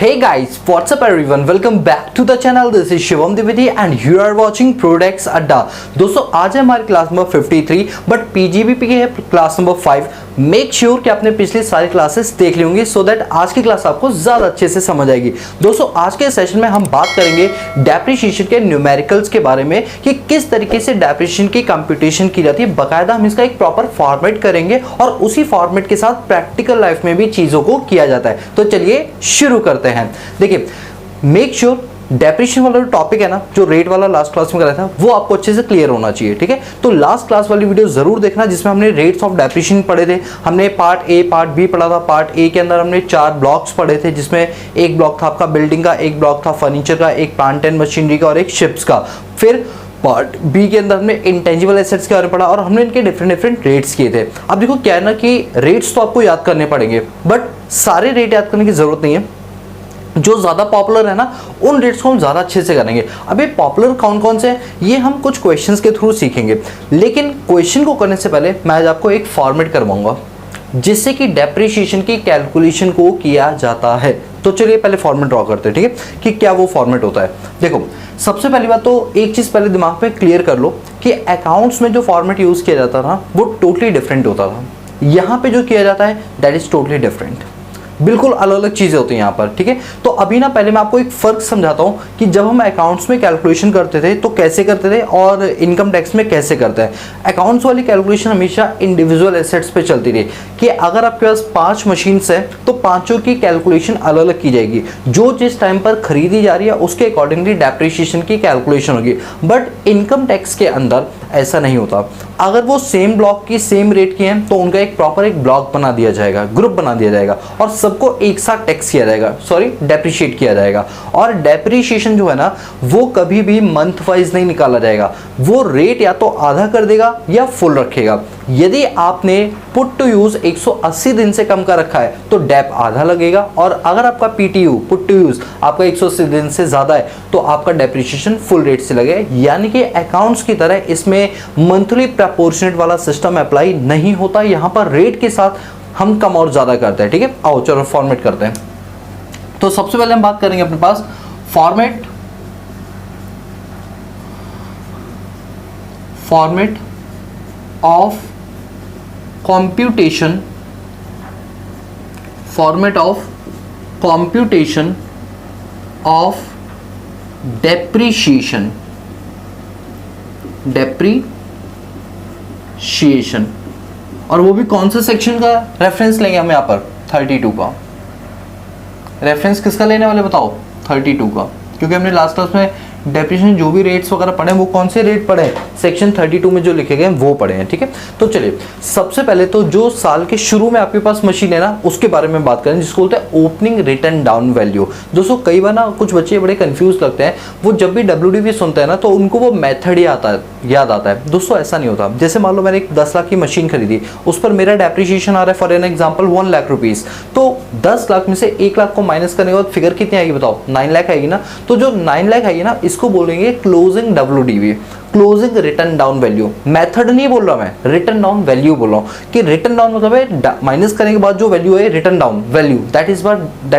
Hey guys, what's up everyone? Welcome back to the channel. This is Shivam Dwivedi and you are watching Prodex Adda. दोस्तों आज है हमारी class number 53 but PGBP की है class number 5. Make sure कि आपने पिछली सारी क्लासेस देख ली होंगी सो दैट आज की क्लास आपको ज़्यादा अच्छे से समझ आएगी. दोस्तों आज के सेशन में हम बात करेंगे डेप्रिसिएशन के न्यूमेरिकल्स के बारे में कि किस तरीके से डेप्रिसिएशन की कंप्यूटेशन की जाती है. बाकायदा हम इसका एक प्रॉपर फॉर्मेट करेंगे और उसी फॉर्मेट के साथ प्रैक्टिकल लाइफ में भी चीज़ों को किया जाता है. तो चलिए शुरू करते हैं. देखिए मेक श्योर डेप्रिसिएशन वाला जो टॉपिक है ना, जो रेट वाला लास्ट क्लास में कराया था, वो आपको अच्छे से क्लियर होना चाहिए. ठीक है, तो लास्ट क्लास वाली वीडियो जरूर देखना जिसमें हमने रेट्स ऑफ डेप्रिसिएशन पढ़े थे. हमने पार्ट ए पार्ट बी पढ़ा था. पार्ट ए के अंदर हमने 4 ब्लॉक्स पढ़े थे जिसमें एक ब्लॉक था आपका बिल्डिंग का, एक ब्लॉक था फर्नीचर का, एक प्लांट एंड मशीनरी का और एक शिप्स का. फिर पार्ट बी के अंदर हमने इंटेंजिबल एसेट्स के बारे में पढ़ा और हमने इनके डिफरेंट रेट्स किए थे. अब देखो क्या है ना कि रेट्स तो आपको याद करने पड़ेंगे बट सारे रेट याद करने की जरूरत नहीं है. जो ज़्यादा पॉपुलर है ना उन रेट्स को हम ज़्यादा अच्छे से करेंगे. अब ये पॉपुलर कौन कौन से हैं ये हम कुछ क्वेश्चंस के थ्रू सीखेंगे. लेकिन क्वेश्चन को करने से पहले मैं आज आपको एक फॉर्मेट करवाऊंगा जिससे कि डेप्रिसिएशन की कैलकुलेशन को किया जाता है. तो चलिए पहले फॉर्मेट ड्रॉ करते हैं. ठीक है, कि क्या वो फॉर्मेट होता है. देखो सबसे पहली बात तो एक चीज़ पहले दिमाग पे क्लियर कर लो कि अकाउंट्स में जो फॉर्मेट यूज़ किया जाता था वो टोटली डिफरेंट होता था. यहाँ पे जो किया जाता है दैट इज़ टोटली डिफरेंट. बिल्कुल अलग अलग चीज़ें होती हैं यहाँ पर. ठीक है, तो अभी ना पहले मैं आपको एक फ़र्क समझाता हूँ कि जब हम अकाउंट्स में कैलकुलेशन करते थे तो कैसे करते थे और इनकम टैक्स में कैसे करते हैं. अकाउंट्स वाली कैलकुलेशन हमेशा इंडिविजुअल एसेट्स पे चलती रही कि अगर आपके पास 5 मशीन्स हैं तो पांचों की कैलकुलेशन अलग अलग की जाएगी. जो जिस टाइम पर खरीदी जा रही है उसके अकॉर्डिंगली डेप्रिसिएशन की कैलकुलेशन होगी. बट इनकम टैक्स के अंदर ऐसा नहीं होता. अगर वो सेम ब्लॉक की सेम रेट की हैं तो उनका एक प्रॉपर एक ब्लॉक बना दिया जाएगा, ग्रुप बना दिया जाएगा और सबको एक साथ टैक्स किया जाएगा, डेप्रिशिएट किया जाएगा. और डेप्रिसिएशन जो है ना वो कभी भी मंथ वाइज नहीं निकाला जाएगा. वो रेट या तो आधा कर देगा या फुल रखेगा. यदि आपने पुट टू यूज 180 दिन से कम का रखा है तो डेप आधा लगेगा और अगर आपका पीटीयू पुट टू यूज आपका 180 दिन से ज्यादा है तो आपका डेप्रिसिएशन फुल रेट से लगेगा. यानी कि अकाउंट्स की तरह इसमें मंथली प्रोपोर्शनेट वाला सिस्टम अप्लाई नहीं होता. यहां पर रेट के साथ हम कम और ज्यादा करते हैं. ठीक है, आओ चलो फॉर्मेट करते हैं. तो सबसे पहले हम बात करेंगे अपने पास format of computation of depreciation और वो भी कौन से सेक्शन का रेफरेंस लेंगे हम यहाँ पर 32 का. रेफरेंस किसका लेने वाले बताओ 32 का, क्योंकि हमने लास्ट क्लास में डेप्रिसिएशन जो भी रेट्स वगैरह पढ़े वो कौन से रेट पढ़े सेक्शन 32 में जो लिखे गए हैं वो पढ़े हैं. ठीक है, तो चलिए सबसे पहले तो जो साल के शुरू में आपके पास मशीन है ना उसके बारे में बात करें जिसको बोलते हैं ओपनिंग रिटर्न डाउन वैल्यू. दोस्तों कई बार ना कुछ बच्चे बड़े कंफ्यूज लगते हैं, वो जब भी WDV सुनते हैं ना तो उनको वो मेथड ही याद आता है. दोस्तों ऐसा नहीं होता. जैसे मान लो मैंने एक 10 लाख की मशीन खरीदी, उस पर मेरा डेप्रिसिएशन आ रहा है for an example 1 lakh rupees. तो 10 लाख में से 1 लाख को माइनस करने के बाद फिगर कितनी आएगी बताओ 9 लाख आएगी ना. तो जो 9 लाख आएगी ना इसको बोलेंगे closing WDV, closing written down value. Method नहीं बोल रहा मैं, रिटर्न डाउन वैल्यू बोल रहा हूँ कि रिटर्न डाउन मतलब है माइनस करने के बाद जो वैल्यू है written down value, that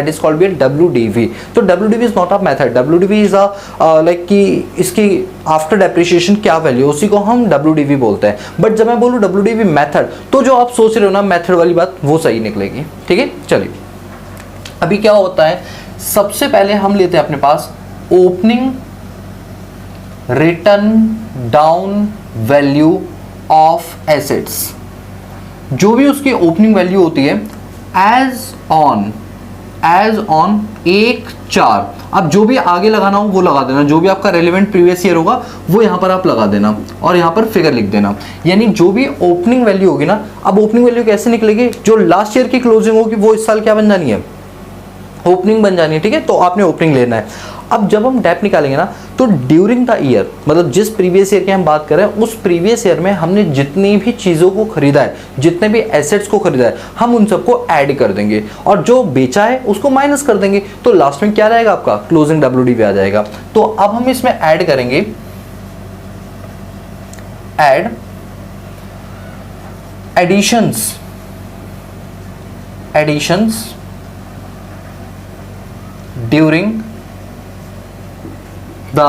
is called be WDV. तो WDV is not a method. WDV is a like कि इसकी आफ्टर डेप्रिसिएशन क्या वैल्यू उसी को हम WDV बोलते हैं. बट जब मैं बोलूँ WDV मेथड तो जो आप सोच रहे हो ना मेथड वाली बात वो सही निकलेगी. ठीक है, चलिए अभी क्या होता है सबसे पहले हम लेते हैं अपने पास opening written down value of assets. जो भी उसकी ओपनिंग वैल्यू होती है एज ऑन 1/4. अब जो भी आगे लगाना हो वो लगा देना, जो भी आपका रेलेवेंट प्रीवियस ईयर होगा वो यहाँ पर आप लगा देना और यहाँ पर फिगर लिख देना. यानी जो भी ओपनिंग वैल्यू होगी ना, अब ओपनिंग वैल्यू कैसे निकलेगी, जो लास्ट ईयर की क्लोजिंग होगी वो इस साल क्या बन जानी है ओपनिंग बन जानी है. ठीक है, तो आपने ओपनिंग लेना है. अब जब हम डेप निकालेंगे ना तो ड्यूरिंग द ईयर मतलब जिस प्रीवियस ईयर की हम बात करें उस प्रीवियस ईयर में हमने जितनी भी चीज़ों को खरीदा है, जितने भी एसेट्स को खरीदा है, हम उन सबको ऐड कर देंगे और जो बेचा है उसको माइनस कर देंगे. तो लास्ट में क्या रहेगा आपका क्लोजिंग WDV आ जाएगा. तो अब हम इसमें ऐड करेंगे add additions during the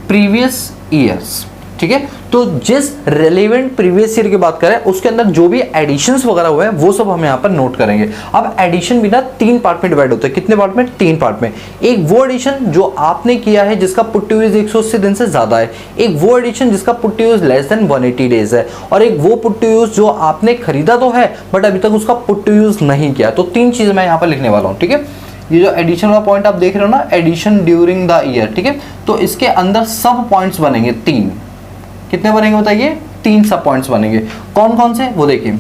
previous years. ठीक है, तो जिस रेलेवेंट प्रीवियस ईयर की बात करें उसके अंदर जो भी एडिशंस वगैरह हुए हैं वो सब हम यहाँ पर नोट करेंगे। अब एडिशन भी ना 3 पार्ट में डिवाइड होता है। कितने पार्ट में? 3 पार्ट में। एक वो एडिशन जो आपने किया है जिसका पुट टू यूज 180 दिन से ज्यादा है, एक वो एडिशन जिसका put to use less than 180 days है, और एक वो पुट टू यूज जो आपने खरीदा तो है बट अभी तक उसका पुट टू यूज नहीं किया। तो 3 चीज मैं यहाँ पर लिखने वाला हूँ। ठीक है, ये जो एडिशन का पॉइंट आप देख रहे हो ना, एडिशन ड्यूरिंग द ईयर। ठीक है, तो इसके अंदर सब पॉइंट्स बनेंगे 3। कितने बनेंगे बताइए? 3 सब पॉइंट्स बनेंगे। कौन कौन से वो देखिए।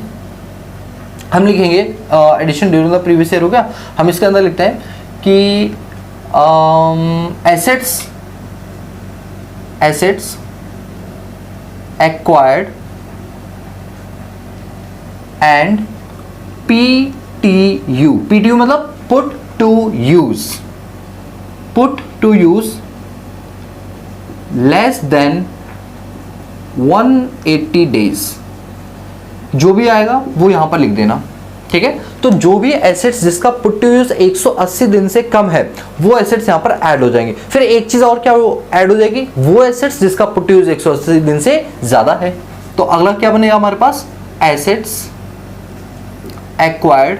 हम लिखेंगे addition during the previous year हो गया। हम इसके अंदर लिखते हैं कि एसेट्स एक्वायर्ड एंड PTU मतलब put to use less than 180 days. जो भी आएगा वो यहां पर लिख देना। ठीक है, तो जो भी एसेट्स जिसका पुट टू यूज 180 दिन से कम है वो एसेट्स यहां पर ऐड हो जाएंगे। फिर एक चीज और क्या ऐड हो जाएगी, वो एसेट्स जिसका पुट टू यूज 180 दिन से ज्यादा है। तो अगला क्या बनेगा हमारे पास? Assets acquired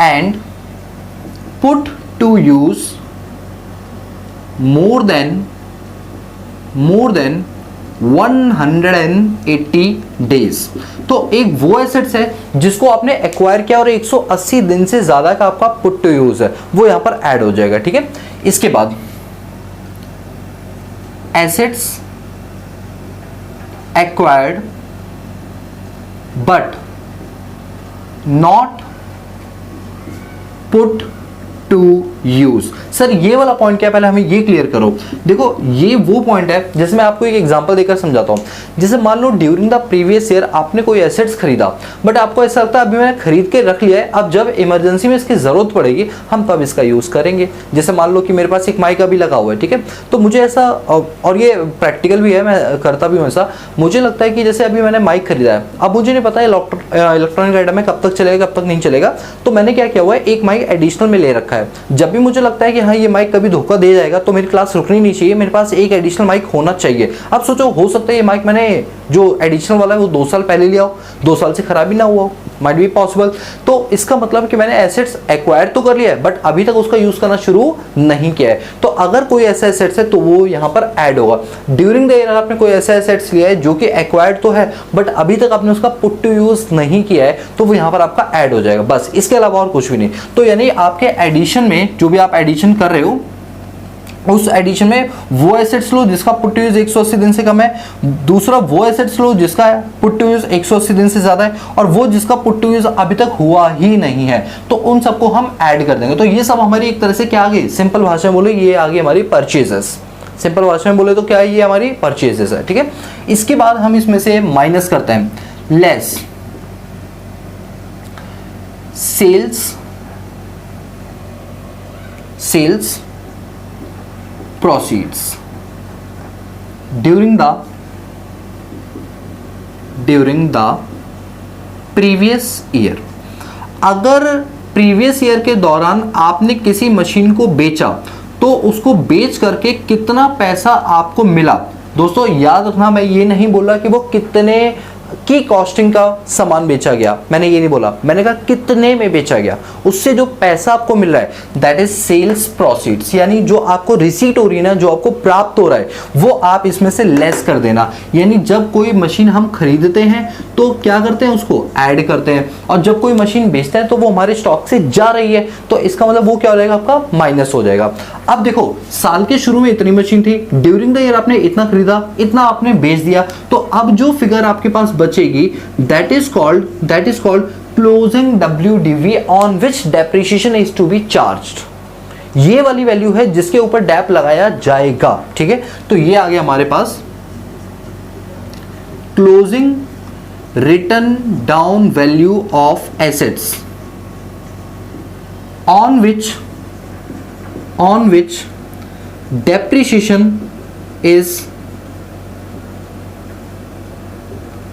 and put to use more than 180 days. तो एक वो एसेट्स है जिसको आपने एक्वायर किया और 180 दिन से ज्यादा का आपका पुट टू यूज है, वो यहां पर ऐड हो जाएगा। ठीक है, इसके बाद assets acquired but not put to use. Sir ये वाला पॉइंट क्या है, पहले हमें ये क्लियर करो। देखो ये वो पॉइंट है जैसे मैं आपको एक एग्जांपल देकर समझाता हूं। जैसे मान लो ड्यूरिंग द प्रीवियस ईयर आपने कोई एसेट्स खरीदा बट आपको ऐसा लगता है अभी मैंने खरीद के रख लिया है, अब जब इमरजेंसी में इसकी जरूरत पड़ेगी हम तब इसका यूज करेंगे। जैसे मान लो कि मेरे पास एक माइक अभी लगा हुआ है। ठीक है, तो मुझे ऐसा, और ये प्रैक्टिकल भी है, मैं करता भी हूँ ऐसा। मुझे लगता है कि जैसे अभी मैंने माइक खरीदा है, अब मुझे नहीं पता है इलेक्ट्रॉनिक आइटम में कब तक चलेगा कब तक नहीं चलेगा, तो मैंने क्या किया हुआ है, एक माइक एडिशनल में ले रखा है। जब भी मुझे लगता है कि हाँ ये माइक कभी धोखा दे जाएगा तो मेरी क्लास रुकनी नहीं चाहिए, मेरे पास एक एडिशनल माइक होना चाहिए। अब सोचो, हो सकता है ये माइक मैंने जो एडिशनल वाला है वो 2 साल पहले लिया हो, 2 साल से खराब ही ना हुआ हो, माइट बी पॉसिबल। तो इसका मतलब कि मैंने एसेट्स एक्वायर तो कर लिया है बट अभी तक उसका यूज करना शुरू नहीं किया है। तो अगर कोई ऐसा एसेट्स है तो वो यहाँ पर ऐड होगा। ड्यूरिंग द ईयर आपने कोई ऐसा एसेट्स लिया है जो कि एक्वायर्ड तो है बट अभी तक आपने उसका पुट टू यूज नहीं किया है, तो वो यहाँ पर आपका ऐड हो जाएगा। बस इसके अलावा और कुछ भी नहीं। तो यानी आपके एडिशन में जो भी आप एडिशन कर रहे हो उस एडिशन में वो एसेट्स लो जिसका पुट टू यूज 180 दिन से कम है, दूसरा वो एसेट्स लो जिसका पुट टू यूज 180 दिन से ज्यादा है, और वो जिसका पुट टू यूज अभी तक हुआ ही नहीं है, तो उन सबको हम ऐड कर देंगे। तो ये सब हमारी एक तरह से क्या आ गई, सिंपल भाषा में बोले ये आ गई हमारी परचेजेस। सिंपल भाषा में बोले तो क्या है, ये हमारी परचेजेस है। ठीक है, इसके बाद हम इसमें से माइनस करते हैं less sales proceeds during the previous year। अगर प्रीवियस ईयर के दौरान आपने किसी मशीन को बेचा तो उसको बेच करके कितना पैसा आपको मिला। दोस्तों याद रखना, मैं ये नहीं बोल रहा कि वो कितने की कॉस्टिंग का सामान बेचा गया, मैंने ये नहीं बोला, मैंने कहा कितने में बेचा गया, उससे जो पैसा आपको मिल रहा है दैट इज सेल्स प्रोसीड्स। यानी जो आपको रिसीट हो रही है ना, जो आपको प्राप्त हो रहा है वो आप इसमें से लेस कर देना। यानी जब कोई मशीन हम खरीदते हैं तो क्या करते हैं, उसको ऐड करते हैं, और जब कोई मशीन बेचता है तो वो हमारे स्टॉक से जा रही है, तो इसका मतलब वो क्या हो जाएगा, आपका माइनस हो जाएगा। अब देखो साल के शुरू में इतनी मशीन थी, ड्यूरिंग द ईयर आपने इतना खरीदा, इतना आपने बेच दिया, तो अब जो फिगर आपके पास बचेगी that is called closing WDV on which depreciation is to be charged. ये वाली वैल्यू है जिसके ऊपर डैप लगाया जाएगा। ठीक है, तो ये आ गया हमारे पास closing written down value of assets on which depreciation is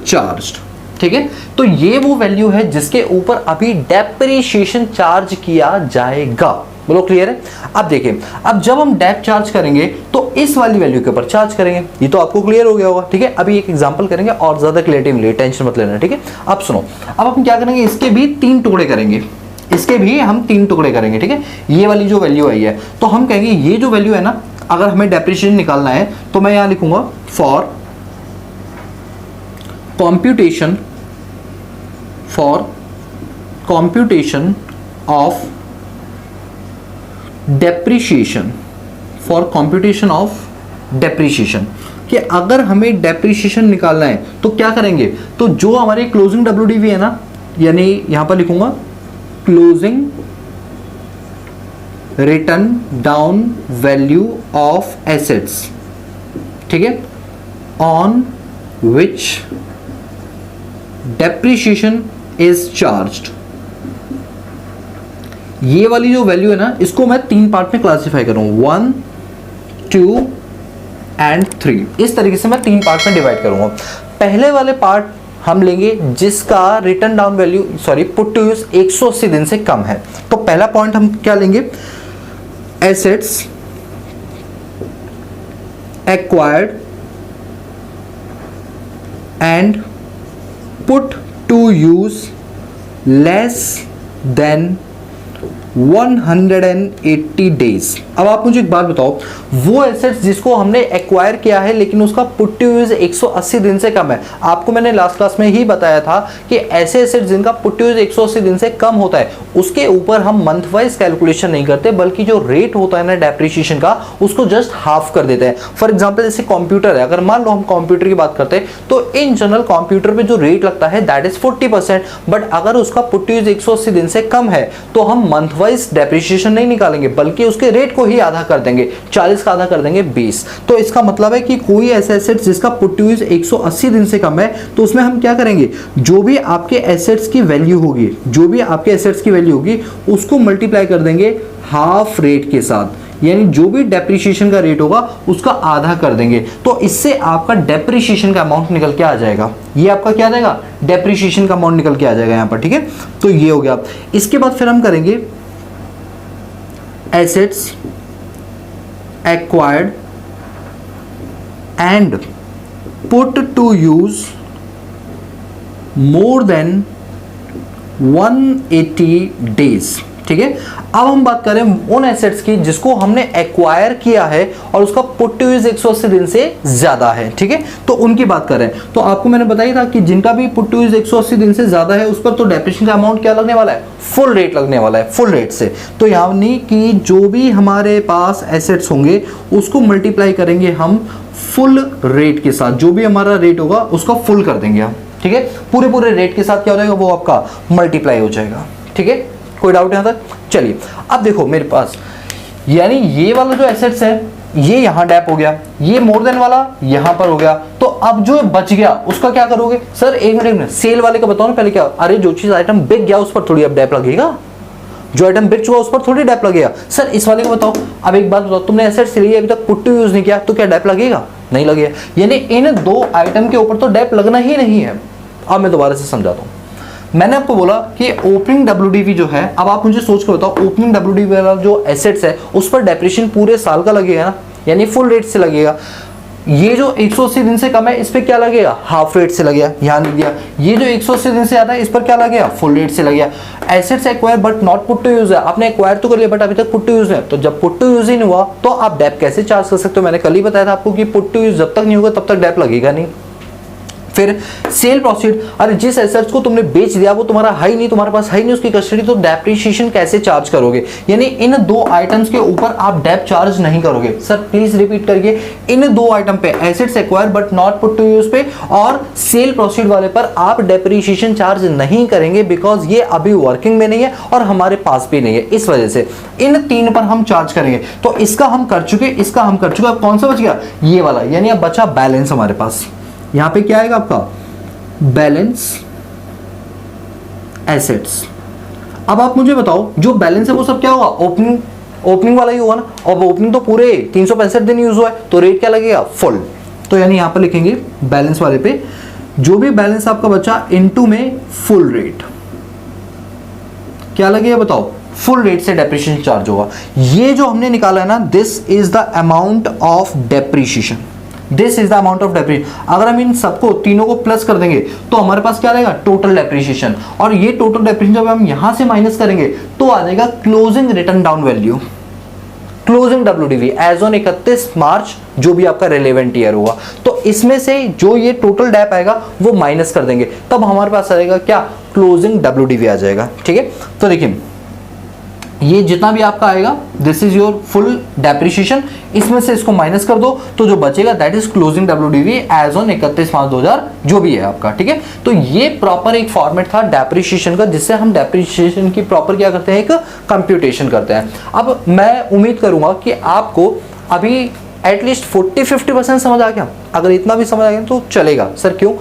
charged. ठीक है। तो ये वो वैल्यू है जिसके ऊपर अभी डेप्रिसिएशन चार्ज किया जाएगा। बोलो क्लियर है। अब देखिए, अब जब हम डेप चार्ज करेंगे तो इस वाली वैल्यू के ऊपर चार्ज करेंगे, ये तो आपको क्लियर हो गया होगा, ठीक है। अभी एक एग्जांपल करेंगे और ज्यादा क्लियरिटी मिलेगी, टेंशन मत लेना, ठीक है। अब सुनो, अब हम क्या करेंगे, इसके भी 3 टुकड़े करेंगे, इसके भी हम 3 टुकड़े करेंगे, ठीक है। ये वाली जो वैल्यू आई है तो हम कहेंगे ये जो वैल्यू है ना, अगर हमें डेप्रिसिएशन निकालना है तो मैं यहां लिखूंगा for computation of depreciation, for computation of depreciation, कि अगर हमें डेप्रिसिएशन निकालना है तो क्या करेंगे, तो जो हमारे क्लोजिंग डब्ल्यूडीवी है ना, यानी यहां पर लिखूंगा closing written down value of assets, ठीक है, on which depreciation is charged. ये वाली जो वैल्यू है ना, इसको मैं 3 पार्ट में क्लासिफाई करूं, 1, 2 एंड 3। इस तरीके से मैं 3 पार्ट में डिवाइड करूंगा। पहले वाले पार्ट हम लेंगे जिसका written down value, sorry put to use 180 दिन से कम है। तो पहला पॉइंट हम क्या लेंगे, assets acquired and put to use less than 180 days. अब आप मुझे एक बात बताओ, वो एसेट्स जिसको हमने एक्वायर किया है लेकिन उसका पुट टू यूज 180 दिन से कम है। आपको मैंने लास्ट क्लास में ही बताया था कि ऐसे एसेट्स जिनका पुट टू यूज 180 दिन से कम होता है उसके ऊपर हम मंथ वाइज कैलकुलेशन नहीं करते, बल्कि जो रेट होता है ना डेप्रिसिएशन का, उसको जस्ट हाफ कर देते हैं। फॉर एग्जाम्पल जैसे कंप्यूटर है, अगर मान लो हम कंप्यूटर की बात करते हैं तो इन जनरल कंप्यूटर पे जो रेट लगता है दैट इज 40%, बट अगर उसका पुट टू यूज 180 दिन से कम है तो हम मंथ वाइज डेप्रिसिएशन नहीं निकालेंगे, बल्कि उसके रेट को ही आधा कर देंगे, 40 का आधा कर देंगे 20। तो इसका मतलब है कि कोई ऐसा एसेट जिसका पुट टू यूज 180 दिन से कम है तो उसमें हम क्या करेंगे, जो भी आपके एसेट्स की वैल्यू होगी, जो भी आपके एसेट्स की वैल्यू होगी उसको मल्टीप्लाई कर देंगे हाफ रेट के साथ, यानी जो भी डेप्रिसिएशन का रेट होगा उसका आधा कर देंगे। तो इससे आपका डेप्रिसिएशन का अमाउंट निकल के आ जाएगा। ये आपका क्या आ जाएगा, डेप्रिसिएशन का अमाउंट निकल के आ जाएगा यहां पर, ठीक है। तो ये हो गया। इसके बाद फिर हम करेंगे assets acquired and put to use more than 180 days, ठीक है। अब हम बात करें उन एसेट्स की जिसको हमने एक्वायर किया है और उसका पुट टू यूज 180 दिन से ज्यादा है, ठीक है। तो उनकी बात करें तो आपको मैंने बताया था कि जिनका भी पुट टू यूज 180 दिन से ज्यादा है उस पर तो डेप्रिसिएशन का अमाउंट क्या लगने वाला है, फुल रेट लगने वाला है, फुल रेट से। तो यानी कि जो भी हमारे पास एसेट्स होंगे उसको मल्टीप्लाई करेंगे हम फुल रेट के साथ, जो भी हमारा रेट होगा उसका फुल कर देंगे हम, ठीक है। पूरे रेट के साथ क्या हो जाएगा, वो आपका मल्टीप्लाई हो जाएगा, ठीक है। कोई डाउट यहां तक? चलिए अब देखो मेरे पास, यानी ये वाला जो एसेट्स है ये यहां डैप हो गया, ये मोर देन वाला यहां पर हो गया। तो अब जो बच गया उसका क्या करोगे, सर एक मिनट, सेल वाले का बताओ ना पहले क्या। अरे जो चीज आइटम बिक गया उस पर थोड़ी अब डैप लगेगा, जो आइटम बिक चुका उस पर थोड़ी डैप लगेगा। सर इस वाले को बताओ। अब एक बात बताओ, तुमने एसेट्स लिए अभी तक पुट टू यूज नहीं किया तो क्या डैप लगेगा, नहीं लगेगा। यानी इन 2 आइटम के ऊपर तो डैप लगना ही नहीं है। अब मैं दोबारा से समझाता हूं। मैंने आपको बोला कि ओपनिंग डब्ल्यूडीवी जो है, अब आप मुझे सोच के बताओ, ओपनिंग डब्ल्यूडीवी वाला जो एसेट्स है उस पर डेप्रिसिएशन पूरे साल का लगेगा ना, यानी फुल रेट से लगेगा। ये जो 180 दिन से कम है इस पे क्या लगेगा, हाफ रेट से लगेगा, ध्यान दीजिए। ये जो 180 दिन से ज्यादा है इस पर क्या लगेगा, फुल रेट से लगेगा। Assets acquire but not put to use है, आपने एक्वायर तो कर लिया बट अभी तक पुट टू यूज है, तो जब पुट टू यूज ही नहीं हुआ तो आप डेप कैसे चार्ज कर सकते हो। मैंने कल ही बताया था आपको कि पुट टू यूज जब तक नहीं होगा तब तक डेप लगेगा नहीं। फिर सेल प्रोसीड, अरे जिस एसेट्स को तुमने बेच दिया वो तुम्हारा है ही नहीं, तुम्हारे पास है ही नहीं उसकी कस्टडी, तो डेप्रिसिएशन कैसे चार्ज करोगे। यानी इन 2 आइटम्स के ऊपर आप डेप चार्ज नहीं करोगे। सर प्लीज रिपीट करिए, इन 2 आइटम पे, assets acquire but not put to use पे और सेल प्रोसीड वाले पर आप डेप्रिसिएशन चार्ज नहीं करेंगे, बिकॉज ये अभी वर्किंग में नहीं है और हमारे पास भी नहीं है। इस वजह से इन 3 पर हम चार्ज करेंगे। तो इसका हम कर चुके, इसका हम कर चुके। अब कौन सा बच गया, ये वाला, यानी अब बचा बैलेंस हमारे पास। यहां पे क्या आएगा आपका, बैलेंस एसेट्स। अब आप मुझे बताओ जो बैलेंस है वो सब क्या होगा, ओपनिंग वाला ही होगा ना। और ओपनिंग तो पूरे 365 दिन यूज हुआ है तो रेट क्या लगेगा, फुल। तो यानी यहां पर लिखेंगे बैलेंस वाले पे जो भी बैलेंस आपका बचा इनटू में फुल रेट, क्या लगेगा बताओ, फुल रेट से डेप्रिसिएशन चार्ज होगा। ये जो हमने निकाला है ना, this is the amount of depreciation, this is the amount of depreciation. अगर हम इन सबको तीनों को प्लस कर देंगे तो हमारे पास क्या रहेगा, टोटल डेप्रिसिएशन। और ये टोटल डेप्रिसिएशन जब हम यहां से माइनस करेंगे तो आ जाएगा closing written down value, closing WDV as on 31 March, जो भी आपका रिलेवेंट ईयर होगा। तो इसमें से जो ये टोटल डेप आएगा वो माइनस कर देंगे, तब हमारे पास आएगा क्या, क्लोजिंग डब्ल्यूडीवी आ जाएगा। ठीक है, तो देखिए ये जितना भी आपका आएगा this is your full depreciation, इसमें से इसको माइनस कर दो तो जो बचेगा that is closing WDV as on 31 March 2000 जो भी है आपका। ठीक है, तो ये प्रॉपर एक फॉर्मेट था डेप्रिसिएशन का, जिससे हम डेप्रिसिएशन की प्रॉपर क्या करते हैं, एक कंप्यूटेशन करते हैं। अब मैं उम्मीद करूंगा कि आपको अभी एटलीस्ट 40-50% समझ आ गया। अगर इतना भी समझ आ गया तो चलेगा। सर क्यों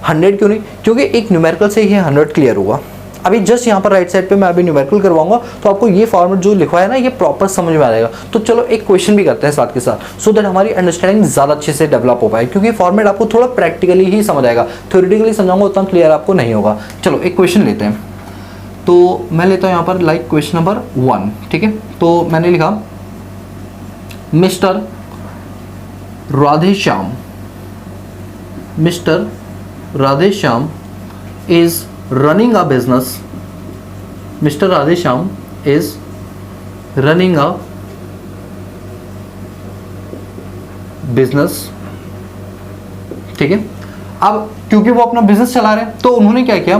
100 क्यों नहीं, क्योंकि एक न्यूमेरिकल से ही 100 क्लियर हुआ। अभी जस्ट यहाँ पर राइट साइड पे मैं अभी न्यूमेरिकल करवाऊंगा तो आपको ये फॉर्मेट जो लिखा है ना ये प्रॉपर समझ में आ जाएगा। तो चलो एक क्वेश्चन भी करते हैं साथ के साथ, सो दैट हमारी अंडरस्टैंडिंग ज़्यादा अच्छे से डेवलप हो पाए, क्योंकि फॉर्मेट आपको थोड़ा प्रैक्टिकली ही समझ आएगा, थ्योरेटिकली समझाऊंगा उतना क्लियर आपको नहीं होगा। चलो एक क्वेश्चन लेते हैं, तो मैं लेता हूँ यहाँ पर लाइक क्वेश्चन नंबर 1। ठीक है, तो मैंने लिखा mister Radheshyam, mister Radheshyam is running a business, Mr. Radhesham is running a business। ठीक है, अब क्योंकि वो अपना बिजनेस चला रहे हैं तो उन्होंने क्या किया,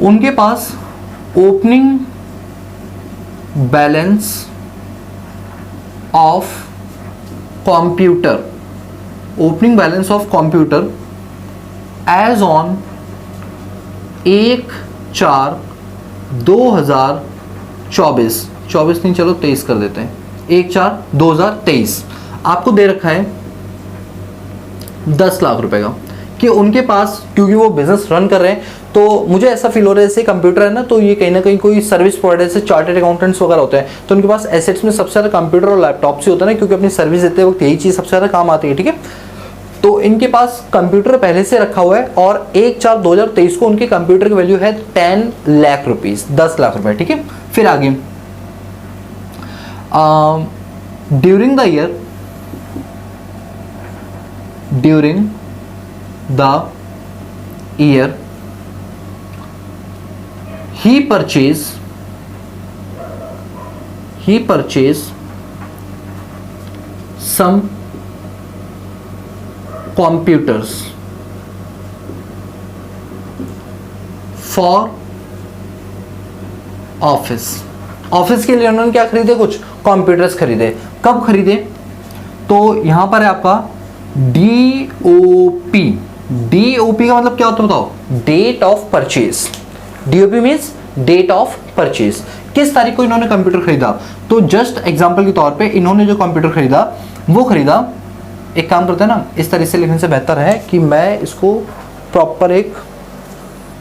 उनके पास opening balance of computer, opening balance of computer as on 1/4/2024, 24 नहीं चलो 23 कर देते हैं, 1/4/2023 आपको दे रखा है 10 लाख रुपए का, कि उनके पास क्योंकि वो बिजनेस रन कर रहे हैं तो मुझे ऐसा फील हो रहा है जैसे कंप्यूटर है ना, तो ये कहीं ना कहीं कोई सर्विस प्रोवाइडर जैसे चार्टर्ड अकाउंटेंट्स वगैरह होते हैं, तो उनके पास एसेट्स में सबसे ज़्यादा कंप्यूटर और लैपटॉप से होता है ना, क्योंकि अपनी सर्विस देते वक्त यही चीज़ सबसे ज़्यादा काम आती है। ठीक है, तो इनके पास कंप्यूटर पहले से रखा हुआ है और 1/4/2023 को उनके कंप्यूटर की वैल्यू है 10 लाख रुपीस, 10 लाख रुपए। ठीक है, फिर आगे during the year he purchased some computers for office के लिए उन्होंने क्या खरीदे, कुछ कंप्यूटर्स खरीदे। कब खरीदे, तो यहां पर है आपका DOP, DOP का मतलब क्या होता है बताओ, date of purchase. DOP means date of purchase, किस तारीख को इन्होंने कंप्यूटर खरीदा। तो जस्ट एग्जांपल के तौर पे इन्होंने जो कंप्यूटर खरीदा वो खरीदा, एक काम करते हैं ना, इस तरह से लिखने से बेहतर है कि मैं इसको प्रॉपर एक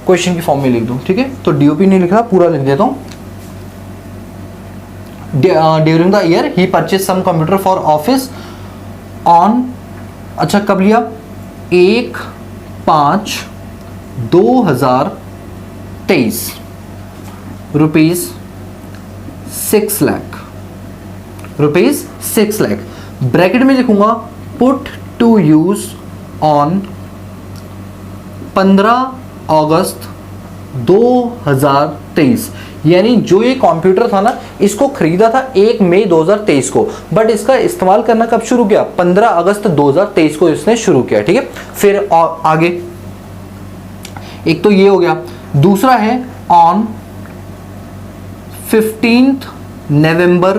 क्वेश्चन की फॉर्म में लिख दूं। ठीक है, तो DOP नहीं लिख रहा, पूरा लिख देता हूं। ड्यूरिंग द ईयर ही purchase some computer for office on, अच्छा कब लिया, 1/5/2023 rupees 6 lakh, rupees 6 lakh. Bracket में लिखूंगा put to use on 15 August 2023, यानी जो ये कंप्यूटर था ना इसको खरीदा था 1 मई 2023 को, बट इसका इस्तेमाल करना कब शुरू किया, 15 अगस्त 2023 को इसने शुरू किया। ठीक है, फिर आगे एक तो ये हो गया, दूसरा है ऑन 15 नवंबर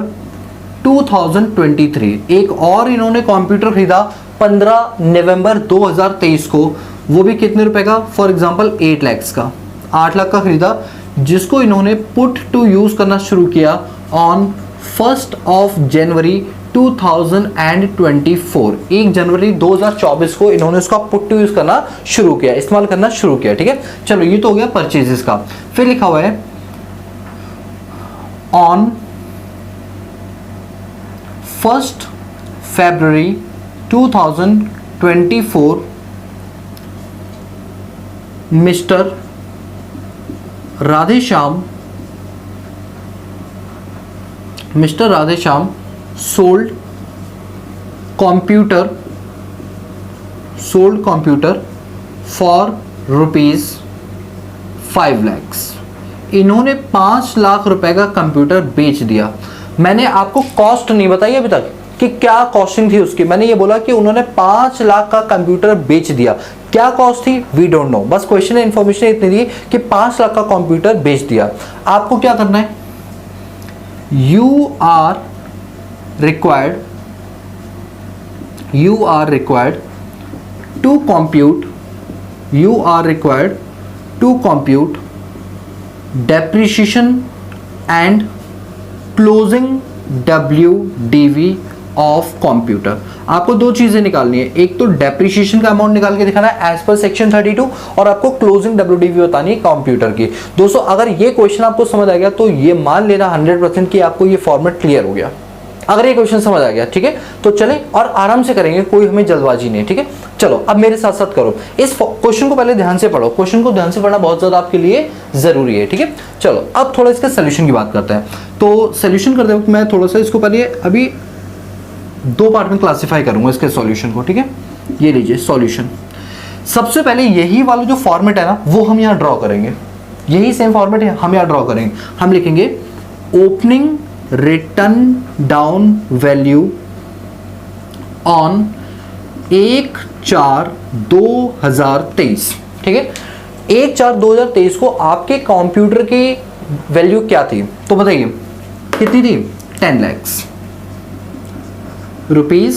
2023 एक और इन्होंने कंप्यूटर खरीदा 15 नवंबर 2023 को, वो भी कितने रुपए का, फॉर एग्जांपल 8 लाख का, 8 लाख का खरीदा, जिसको इन्होंने पुट टू यूज करना शुरू किया ऑन 1 जनवरी 2024, 1 जनवरी 2024 को इन्होंने उसका पुट टू यूज करना शुरू किया, इस्तेमाल करना शुरू किया। ठीक है, चलो ये तो हो गया परचेजेस का। फिर लिखा हुआ है on 1 February 2024 mister Radheshyam sold computer for ₹5 lakh. इन्होंने 5 लाख रुपए का कंप्यूटर बेच दिया। मैंने आपको कॉस्ट नहीं बताई अभी तक कि क्या कॉस्टिंग थी उसकी, मैंने ये बोला कि उन्होंने 5 लाख का कंप्यूटर बेच दिया। क्या कॉस्ट थी वी डोंट नो, बस क्वेश्चन इंफॉर्मेशन इतनी थी कि 5 लाख का कंप्यूटर बेच दिया। आपको क्या करना है, you are required to compute depreciation and closing WDV of computer. आपको दो चीजें निकालनी है, एक तो डेप्रिसिएशन का अमाउंट निकाल के दिखाना है एज पर सेक्शन 32 और आपको क्लोजिंग WDV बतानी है कंप्यूटर की। दोस्तों अगर ये क्वेश्चन आपको समझ आ गया तो ये मान लेना 100% कि आपको ये फॉर्मेट क्लियर हो गया। अगर ये क्वेश्चन समझ आ गया, ठीक है, तो चले और आराम से करेंगे, कोई हमें जल्दबाजी नहीं है, ठीक है। चलो अब मेरे साथ साथ करो, इस क्वेश्चन को पहले ध्यान से पढ़ो, क्वेश्चन को ध्यान से पढ़ना बहुत ज्यादा आपके लिए जरूरी है, ठीक है। चलो अब थोड़ा इसका सोल्यूशन की बात करते हैं। तो सोल्यूशन करते वक्त मैं थोड़ा सा इसको पहले अभी 2 पार्ट में क्लासिफाई करूंगा इसके सॉल्यूशन को, ठीक है। ये लीजिए सॉल्यूशन। सबसे पहले यही वाला जो फॉर्मेट है ना वो हम यहाँ ड्रॉ करेंगे, यही सेम फॉर्मेट है, हम यहाँ ड्रॉ करेंगे। हम लिखेंगे opening written down value on 1/4/2023, ठीक है। 1/4/2023 को आपके कंप्यूटर की वैल्यू क्या थी, तो बताइए कितनी थी, 10 लाख रुपीज,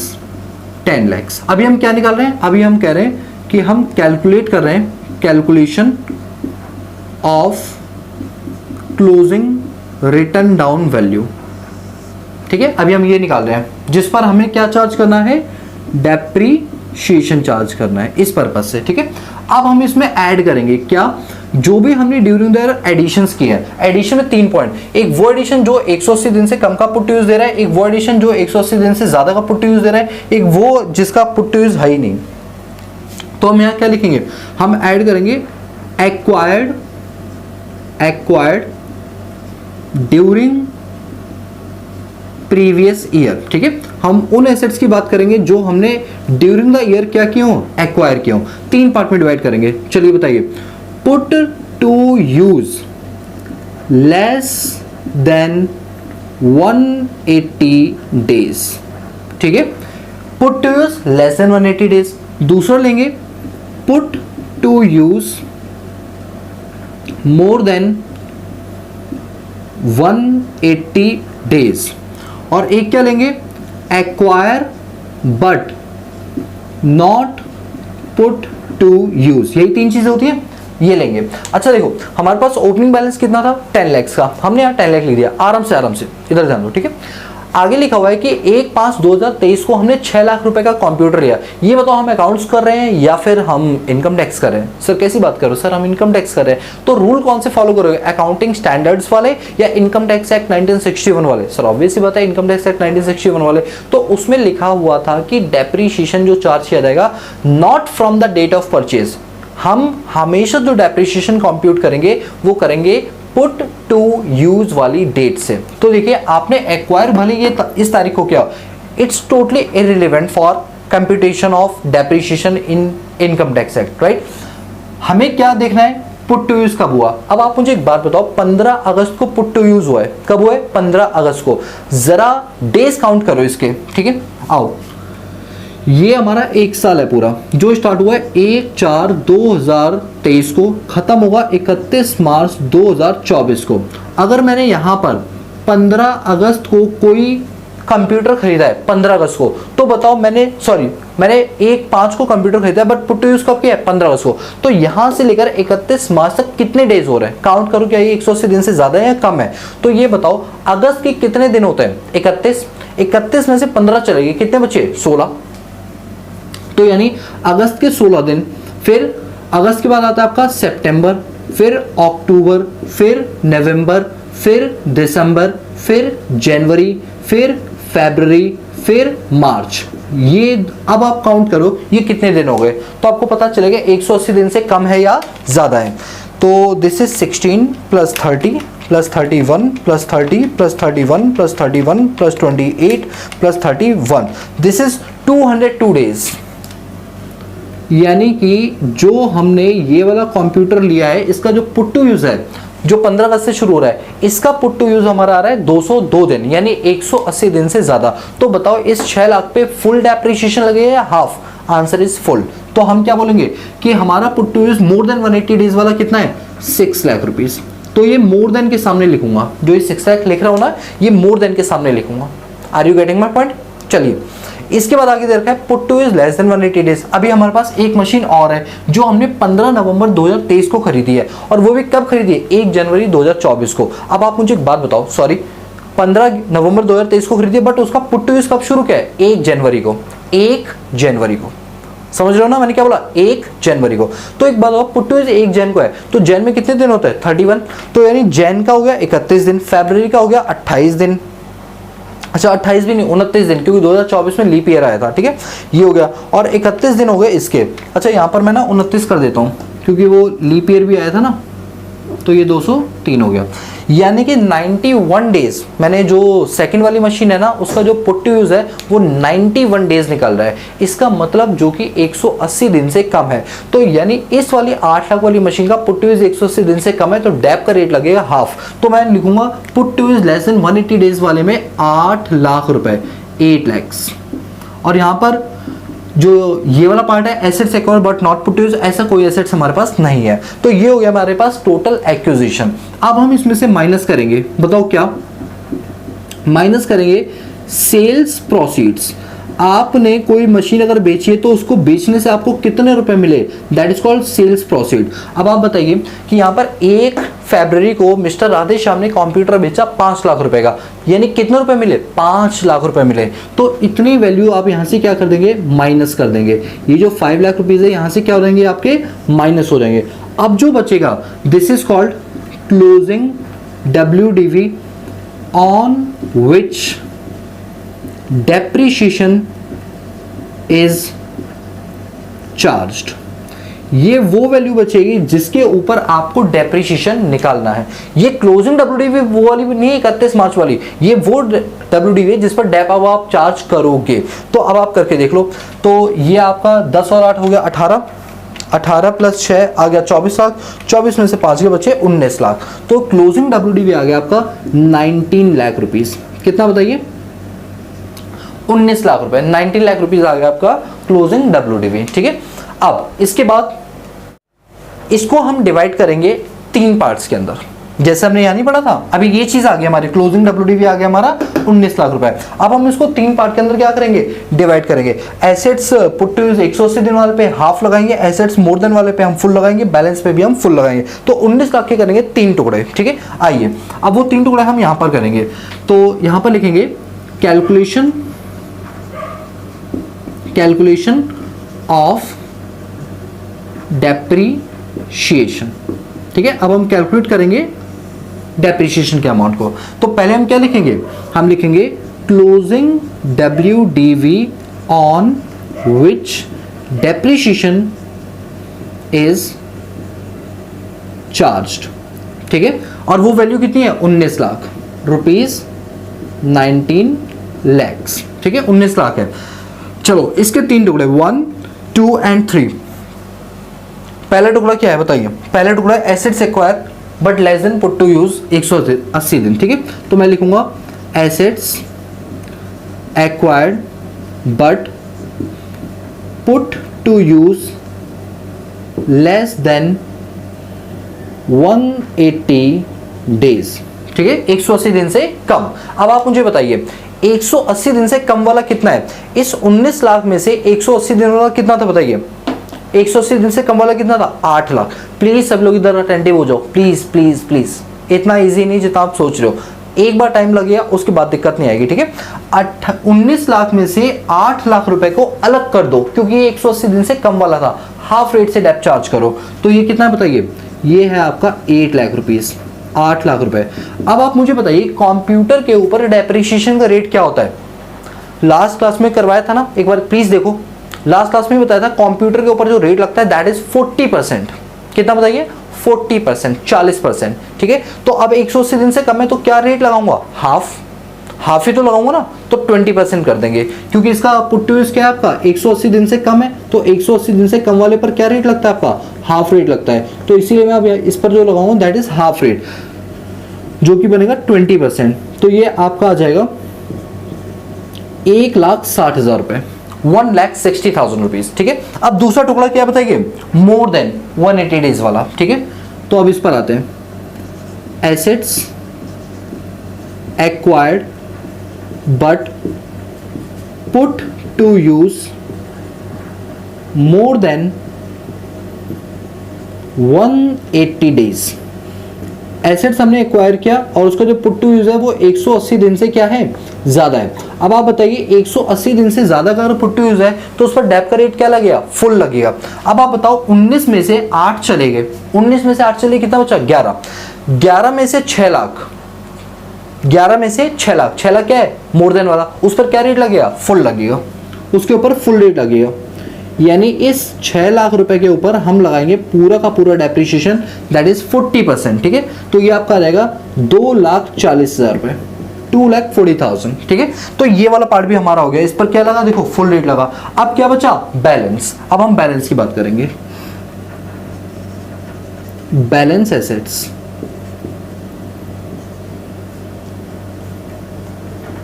10 लाख। अभी हम क्या निकाल रहे हैं, अभी हम कह रहे हैं कि हम कैलकुलेट कर रहे हैं, calculation of closing written down value, ठीक है। अभी हम ये निकाल रहे हैं जिस पर हमें क्या चार्ज करना है, डेप्रीशिएशन चार्ज करना है इस पर्पज से, ठीक है। अब हम इसमें ऐड करेंगे क्या, जो भी हमने ड्यूरिंग द एडिशंस किए हैं। एडिशन में 3 पॉइंट, एक वो एडिशन जो 180 दिन से कम का पुट टू यूज दे रहा है, एक वो एडिशन जो 180 दिन से ज्यादा का पुट टू यूज दे रहा है, एक वो जिसका पुट टू यूज है ही नहीं। तो हम यहाँ क्या लिखेंगे, हम ऐड करेंगे एक्वायर्ड ड्यूरिंग प्रीवियस ईयर, ठीक है। हम उन एसेट्स की बात करेंगे जो हमने ड्यूरिंग द ईयर क्या किए हो, एक्वायर किए हो। 3 पार्ट में डिवाइड करेंगे। चलिए बताइए, put to use less than 180 days, ठीक है। Put to use less than 180 days. दूसरा लेंगे put to use more than 180 days. और एक क्या लेंगे, acquire but not put to use. यही 3 चीजें होती है, ये लेंगे। अच्छा देखो हमारे पास ओपनिंग बैलेंस कितना था, 10 लाख का, हमने यहाँ 10 लाख लिख दिया। आराम से इधर ध्यान दो, ठीक है। आगे लिखा हुआ है कि 1/5/2023 को हमने 6 लाख रुपए का कंप्यूटर लिया। ये बताओ हम अकाउंट्स कर रहे हैं या फिर हम इनकम टैक्स कर रहे हैं। सर कैसी बात करो, सर हम इनकम टैक्स कर रहे हैं। तो रूल कौन से फॉलो करोगे, अकाउंटिंग स्टैंडर्ड्स वाले या इनकम टैक्स एक्ट 1961 वाले। सर ऑब्वियस ही बात है इनकम टैक्स एक्ट 1961 वाले। तो उसमें लिखा हुआ था कि डेप्रीशिएशन जो चार्ज किया जाएगा not from the date of purchase. हम हमेशा जो डेप्रीशिएशन कंप्यूट करेंगे वो करेंगे पुट टू यूज वाली डेट से। तो देखिए आपने एक्वायर भले ये इस तारीख को किया, it's totally irrelevant for computation of depreciation in income tax act, right. हमें क्या देखना है, पुट टू यूज कब हुआ। अब आप मुझे एक बात बताओ, 15 अगस्त को पुट टू यूज हुआ है, कब हुआ है, 15 अगस्त को। जरा डेज काउंट करो इसके, ठीक है। आओ, ये हमारा 1 साल है पूरा, जो स्टार्ट हुआ है 1/4/2023 को, खत्म होगा 31 मार्च 2024 को। अगर मैंने यहाँ पर 15 अगस्त को कोई कंप्यूटर खरीदा है, 15 अगस्त को, तो बताओ मैंने 1/5 को कंप्यूटर खरीदा है बट पुट टू यूज कब किया है, 15 अगस्त को। तो यहाँ से लेकर 31 मार्च तक कितने डेज हो रहे हैं, काउंट करो, क्या ये 180 दिन से ज्यादा है या कम है। तो ये बताओ अगस्त के कितने दिन होते हैं, 31 में से 15 चलेगी, कितने बचे, 16। तो यानी अगस्त के 16 दिन, फिर अगस्त के बाद आता है आपका सितंबर, फिर अक्टूबर, फिर नवंबर, फिर दिसंबर, फिर जनवरी, फिर फरवरी, फिर मार्च। ये अब आप काउंट करो ये कितने दिन हो गए, तो आपको पता चलेगा 180 दिन से कम है या ज़्यादा है। तो this is 16 plus 30 plus 31 plus 30 plus 31 plus 31 plus 28 plus 31, this is 202 days. यानी कि जो हमने ये वाला कंप्यूटर लिया है इसका जो पुट टू यूज है जो 15 अगस्त से शुरू हो रहा है, इसका पुट टू यूज हमारा आ रहा है 202 दिन, यानी 180 दिन से ज्यादा। तो बताओ इस 6 लाख पे फुल डेप्रिसिएशन लगेगा या हाफ? Answer is full. तो हम क्या बोलेंगे कि हमारा put to use more than 180 days वाला कितना है? 6 लाख रुपीज। तो ये मोर देन के सामने लिखूंगा, जो ये 6 लाख लिख रहा हूं ना, ये मोर देन के सामने लिखूंगा। Are you getting my point? चलिए इसके बाद आगे दे रखा है put to is less than 180 days. अभी हमारे पास एक मशीन और है जो हमने 15 नवंबर 2023 को खरीदी है, और वो भी कब खरीदी है? 1 जनवरी 2024 को। अब आप मुझे एक बात बताओ, सॉरी 15 नवंबर 2023 को खरीदी है, बट उसका पुट टू यूज कब शुरू किया है? 1 जनवरी को। 1 जनवरी को, समझ रहे हो ना मैंने क्या बोला? 1 जनवरी को। तो एक बात, पुट टू यूज 1 जन को है, तो जन में कितने दिन होते हैं? 31। तो यानी जन का हो गया 31 दिन, फरवरी का हो गया 28 दिन, अच्छा 28 भी नहीं 29 दिन, क्योंकि 2024 में लीप ईयर आया था, ठीक है, ये हो गया। और 31 दिन हो गए इसके। अच्छा यहाँ पर मैं ना 29 कर देता हूँ क्योंकि वो लीप ईयर भी आया था ना, तो ये 203 हो गया। यानी कि 91 डेज, मैंने जो सेकंड वाली मशीन है ना उसका जो पुट टू यूज है वो 91 डेज निकल रहा है। इसका मतलब जो कि 180 दिन से कम है। तो यानी इस वाली 8 लाख वाली मशीन का पुट टू यूज 180 दिन से कम है, तो डेप का रेट लगेगा हाफ। तो मैं लिखूंगा put to use less than 180 days वाले में 8 लाख रुपए, 8 लैक्स। और यहाँ पर जो ये वाला पार्ट है assets acquired but not put to use, ऐसा कोई एसेट्स हमारे पास नहीं है। तो ये हो गया हमारे पास टोटल एक्विजिशन। अब हम इसमें से माइनस करेंगे, बताओ क्या माइनस करेंगे? Sales proceeds. आपने कोई मशीन अगर बेची है तो उसको बेचने से आपको कितने रुपए मिले, that is called sales proceed. अब आप बताइए कि यहाँ पर 1 फरवरी को मिस्टर राधेश्याम ने कंप्यूटर बेचा 5 लाख रुपए का, यानी कितने रुपए मिले? 5 लाख रुपए मिले। तो इतनी वैल्यू आप यहाँ से क्या कर देंगे? माइनस कर देंगे। ये जो 5 लाख रुपीज है यहाँ से क्या हो जाएंगे? आपके माइनस हो जाएंगे। अब जो बचेगा this is called closing WDV on which depreciation is charged। ये वो वैल्यू बचेगी जिसके ऊपर आपको डेप्रिसिएशन निकालना है। ये क्लोजिंग WDV वो वाली भी नहीं है 31 मार्च वाली, ये वो WDV है जिस पर डेप अब आप चार्ज करोगे। तो अब आप करके देख लो। तो ये आपका 10 और 8 हो गया 18, 18 प्लस 6 आ गया 24 लाख, 24 में से 5 के बचे 19 लाख। तो क्लोजिंग WDV आ गया आपका 19 लाख रुपीज। कितना बताइए? 19 लाख रुपए, 19 लाख रुपीज आ गया आपका क्लोजिंग WDV, ठीक है। अब इसके बाद इसको हम डिवाइड करेंगे 3 पार्ट्स के अंदर, जैसे हमने यहाँ नहीं पढ़ा था। अभी ये चीज आ गई हमारी क्लोजिंग WDV आ गया हमारा 19 लाख रुपए। अब हम इसको 3 पार्ट के अंदर क्या करेंगे? डिवाइड करेंगे। एसेट्स पुट टू यूज 180 दिन वाले पे हाफ लगाएंगे, एसेट्स मोर देन वाले पे हम फुल लगाएंगे, बैलेंस पे भी हम फुल लगाएंगे। तो 19 लाख के करेंगे 3 टुकड़े, ठीक है। आइए अब वो 3 टुकड़े हम यहाँ पर करेंगे। तो यहाँ पर लिखेंगे कैलकुलेशन ऑफ डेप्रीशिएशन, ठीक है। अब हम कैलकुलेट करेंगे डेप्रीशिएशन के अमाउंट को। तो पहले हम क्या लिखेंगे? हम लिखेंगे closing WDV on which depreciation is charged, ठीक है। और वो वैल्यू कितनी है? 19 लाख रुपीज, 19 लैक्स, ठीक है, 19 लाख है। चलो इसके 3 टुकड़े 1, 2 एंड 3। पहला टुकड़ा क्या है बताइए? पहला टुकड़ा assets acquire but less than put to use 180 दिन, ठीक है। तो मैं लिखूंगा assets acquired but put to use less than 180 days, ठीक है, 180 दिन से कम। अब आप मुझे बताइए 180 दिन से कम वाला कितना है? इस 19 लाख में से 180 दिन वाला कितना था बताइए? 180 दिन से कम वाला कितना था? 8 लाख। प्लीज सब लोग इधर अटेंटिव हो जाओ, प्लीज प्लीज प्लीज। इतना इजी नहीं जितना आप सोच रहे हो। एक बार टाइम लगेगा, उसके बाद दिक्कत नहीं आएगी, ठीक है। 19 लाख में से 8 लाख रुपए को अलग कर दो, क्योंकि ये 180 दिन से कम वाला था। हाफ रेट से डेप्थ चार्ज करो, तो ये कितना बताइए? ये है आपका 8 लाख रुपीज, 8 लाख रुपए। अब आप मुझे बताइए कंप्यूटर के ऊपर डेप्रिसिएशन का रेट क्या होता है? लास्ट क्लास में करवाया था ना, एक बार प्लीज देखो, लास्ट क्लास में बताया था कंप्यूटर के ऊपर जो रेट लगता है दैट इज 40%। कितना बताइए? 40%, 40%। ठीक है, तो अब 180 दिन से कम है तो क्या रेट लगाऊंगा? हाफ ही तो लगाऊंगा ना, तो 20% कर देंगे, क्योंकि इसका पुट टू यूज क्या है आपका? 180 दिन से कम है, तो 180 दिन से कम वाले पर क्या रेट लगता है आपका? हाफ रेट लगता है। तो इसीलिए मैं अब इस पर जो लगाऊंगा दैट इज हाफ रेट, जो कि बनेगा 20%। तो ये आपका आ जाएगा 1,60,000 रुपए, 1,60,000 रुपीज। ठीक है, अब दूसरा टुकड़ा क्या बताइए? मोर देन 180 डेज वाला। ठीक है, तो अब इस पर आते हैं, assets acquired but put to use more than 180 days. Assets हमने एक्वायर किया और उसका जो पुट टू यूज है वो 180 दिन से क्या है? ज्यादा है। अब आप बताइए 180 दिन से ज्यादा का अगर पुट टू यूज है तो उस पर डेप का रेट क्या लगेगा? फुल लगेगा। अब आप बताओ 19 में से 8 चले गए, 19 में से 8 चले, कितना बचा? 11। 11 में से 6 लाख, 11 में से 6 लाख, 6 लाख क्या है? मोर देन वाला, उस पर क्या रेट लगेगा? फुल लगेगा, उसके ऊपर फुल रेट लगेगा। यानी इस 6 लाख रुपए के ऊपर हम लगाएंगे पूरा का पूरा डेप्रिसिएशन, दैट इज 40%। ठीक है, तो ये आपका आ जाएगा 2,40,000 रुपए, 2,40,000। ठीक है, तो ये वाला पार्ट भी हमारा हो गया। इस पर क्या लगा? देखो फुल रेट लगा। अब क्या बचा? बैलेंस। अब हम बैलेंस की बात करेंगे। बैलेंस एसेट्स,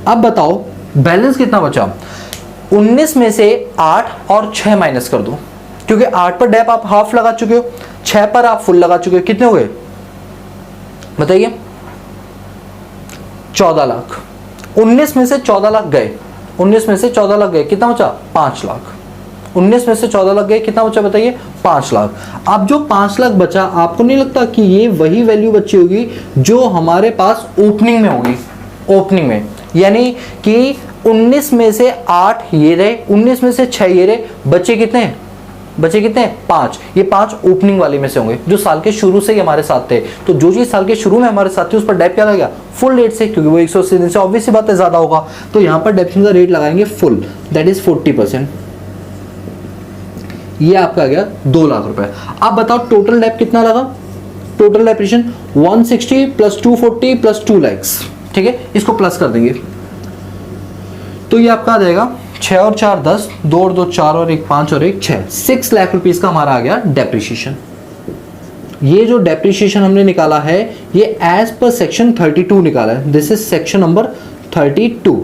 अब बताओ बैलेंस कितना बचा? 19 में से 8 और 6 माइनस कर दो, क्योंकि 8 पर डेप आप हाफ लगा चुके हो, 6 पर आप फुल लगा चुके हो। कितने हुए बताइए? 14 लाख। 19 में से 14 लाख गए, 19 में से 14 लाख गए, कितना बचा? 5 लाख। 19 में से 14 लाख गए, कितना बचा बताइए? 5 लाख। अब जो 5 लाख बचा, आपको नहीं लगता कि ये वही वैल्यू बची होगी जो हमारे पास ओपनिंग में होगी? ओपनिंग में, यानी कि 19 में से 8 ये रहे, 19 में से 6 ये रहे, बचे कितने? बचे कितने? 5। ये 5 ओपनिंग वाले में से होंगे जो साल के शुरू से ही हमारे साथ थे। तो जो चीज साल के शुरू में हमारे साथ थी उस पर डेप क्या लगेगा? फुल रेट से, क्योंकि वो 180 दिन से ऑब्वियस सी बात है ज्यादा होगा। तो यहां पर डेप्शन का रेट लगाएंगे फुल, दैट इज 40%। ये आपका आ गया 2 लाख रुपए। अब बताओ टोटल डेप कितना लगा? Total depreciation 160 plus 240 plus 2 lakhs. ठीक है, इसको प्लस कर देंगे तो ये आपका आ जाएगा 6 और 4 10, 2 और 2 4 और 1 5 और 1 6, 6 लाख रुपीस का हमारा आ गया डेप्रिसिएशन। ये जो डेप्रिसिएशन हमने निकाला है ये एज पर सेक्शन 32 निकाला है। दिस इज सेक्शन नंबर 32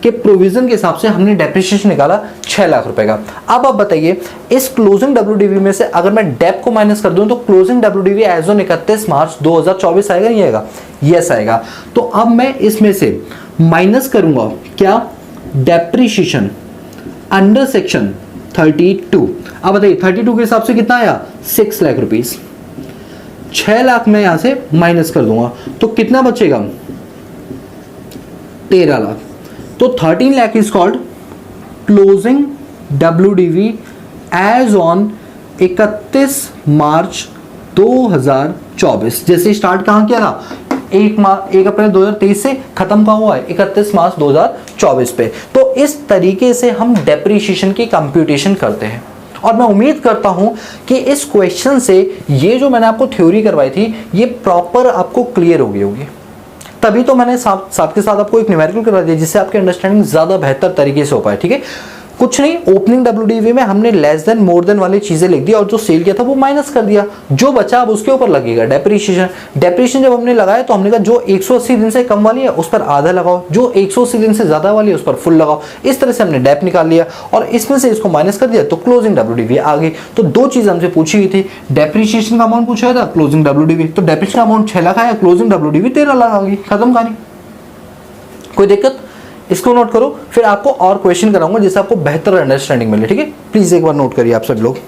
के प्रोविजन के हिसाब से हमने डेप्रिसिएशन निकाला 6 लाख रुपए का। अब आप बताइए इस क्लोजिंग डब्ल्यूडीवी में से अगर मैं डेप को माइनस कर दूं तो closing WDV as on 31 March 2024 आएगा, नहीं आएगा? यस आएगा। तो अब मैं इसमें से माइनस करूंगा क्या? Depreciation under section 32। अब बताइए 32 के हिसाब से कितना आया? 6 लाख रुपीस। 6 लाख में यहां से माइनस कर दूंगा तो कितना बचेगा? 13 लाख। तो 13 lakh is called closing WDV as on 31 March 2024। जैसे स्टार्ट कहां किया था? 1 अप्रैल 2023 से खत्म कहां हुआ है? 31 मार्च 2024 पे। तो इस तरीके से हम डेप्रिसिएशन की कंप्यूटेशन करते हैं और मैं उम्मीद करता हूं कि इस क्वेश्चन से ये जो मैंने आपको थ्योरी करवाई थी ये प्रॉपर आपको क्लियर हो गई होगी। तभी तो मैंने साथ के साथ आपको एक न्यूमेरिकल करवा दिया जिससे आपकी अंडरस्टैंडिंग ज्यादा बेहतर तरीके से हो पाए। ठीक है, कुछ नहीं, ओपनिंग डब्ल्यूडीवी में हमने लेस देन मोर देन वाली चीजें लिख दी और जो सेल किया था वो माइनस कर दिया, जो बचा अब उसके ऊपर लगेगा डेप्रिसिएशन। डेप्रिसिएशन जब हमने लगाया तो हमने कहा जो 180 दिन से कम वाली है उस पर आधा लगाओ, जो 180 दिन से ज्यादा वाली है उस पर फुल लगाओ। इस तरह से हमने डेप निकाल लिया और इसमें से इसको माइनस कर दिया तो क्लोजिंग डब्ल्यूडीवी आ गई। तो दो चीज हमसे पूछी हुई थी, डेप्रिसिएशन का अमाउंट पूछा था, क्लोजिंग डब्ल्यूडीवी। तो डेप्रिसिएशन का अमाउंट 6 लाख आया, क्लोजिंग डब्ल्यूडीवी 13 लाख आ गई, खत्म कहानी। कोई दिक्कत? इसको नोट करो, फिर आपको और क्वेश्चन कराऊंगा जिससे आपको बेहतर अंडरस्टैंडिंग मिले। ठीक है, प्लीज एक बार नोट करिए आप सब लोग।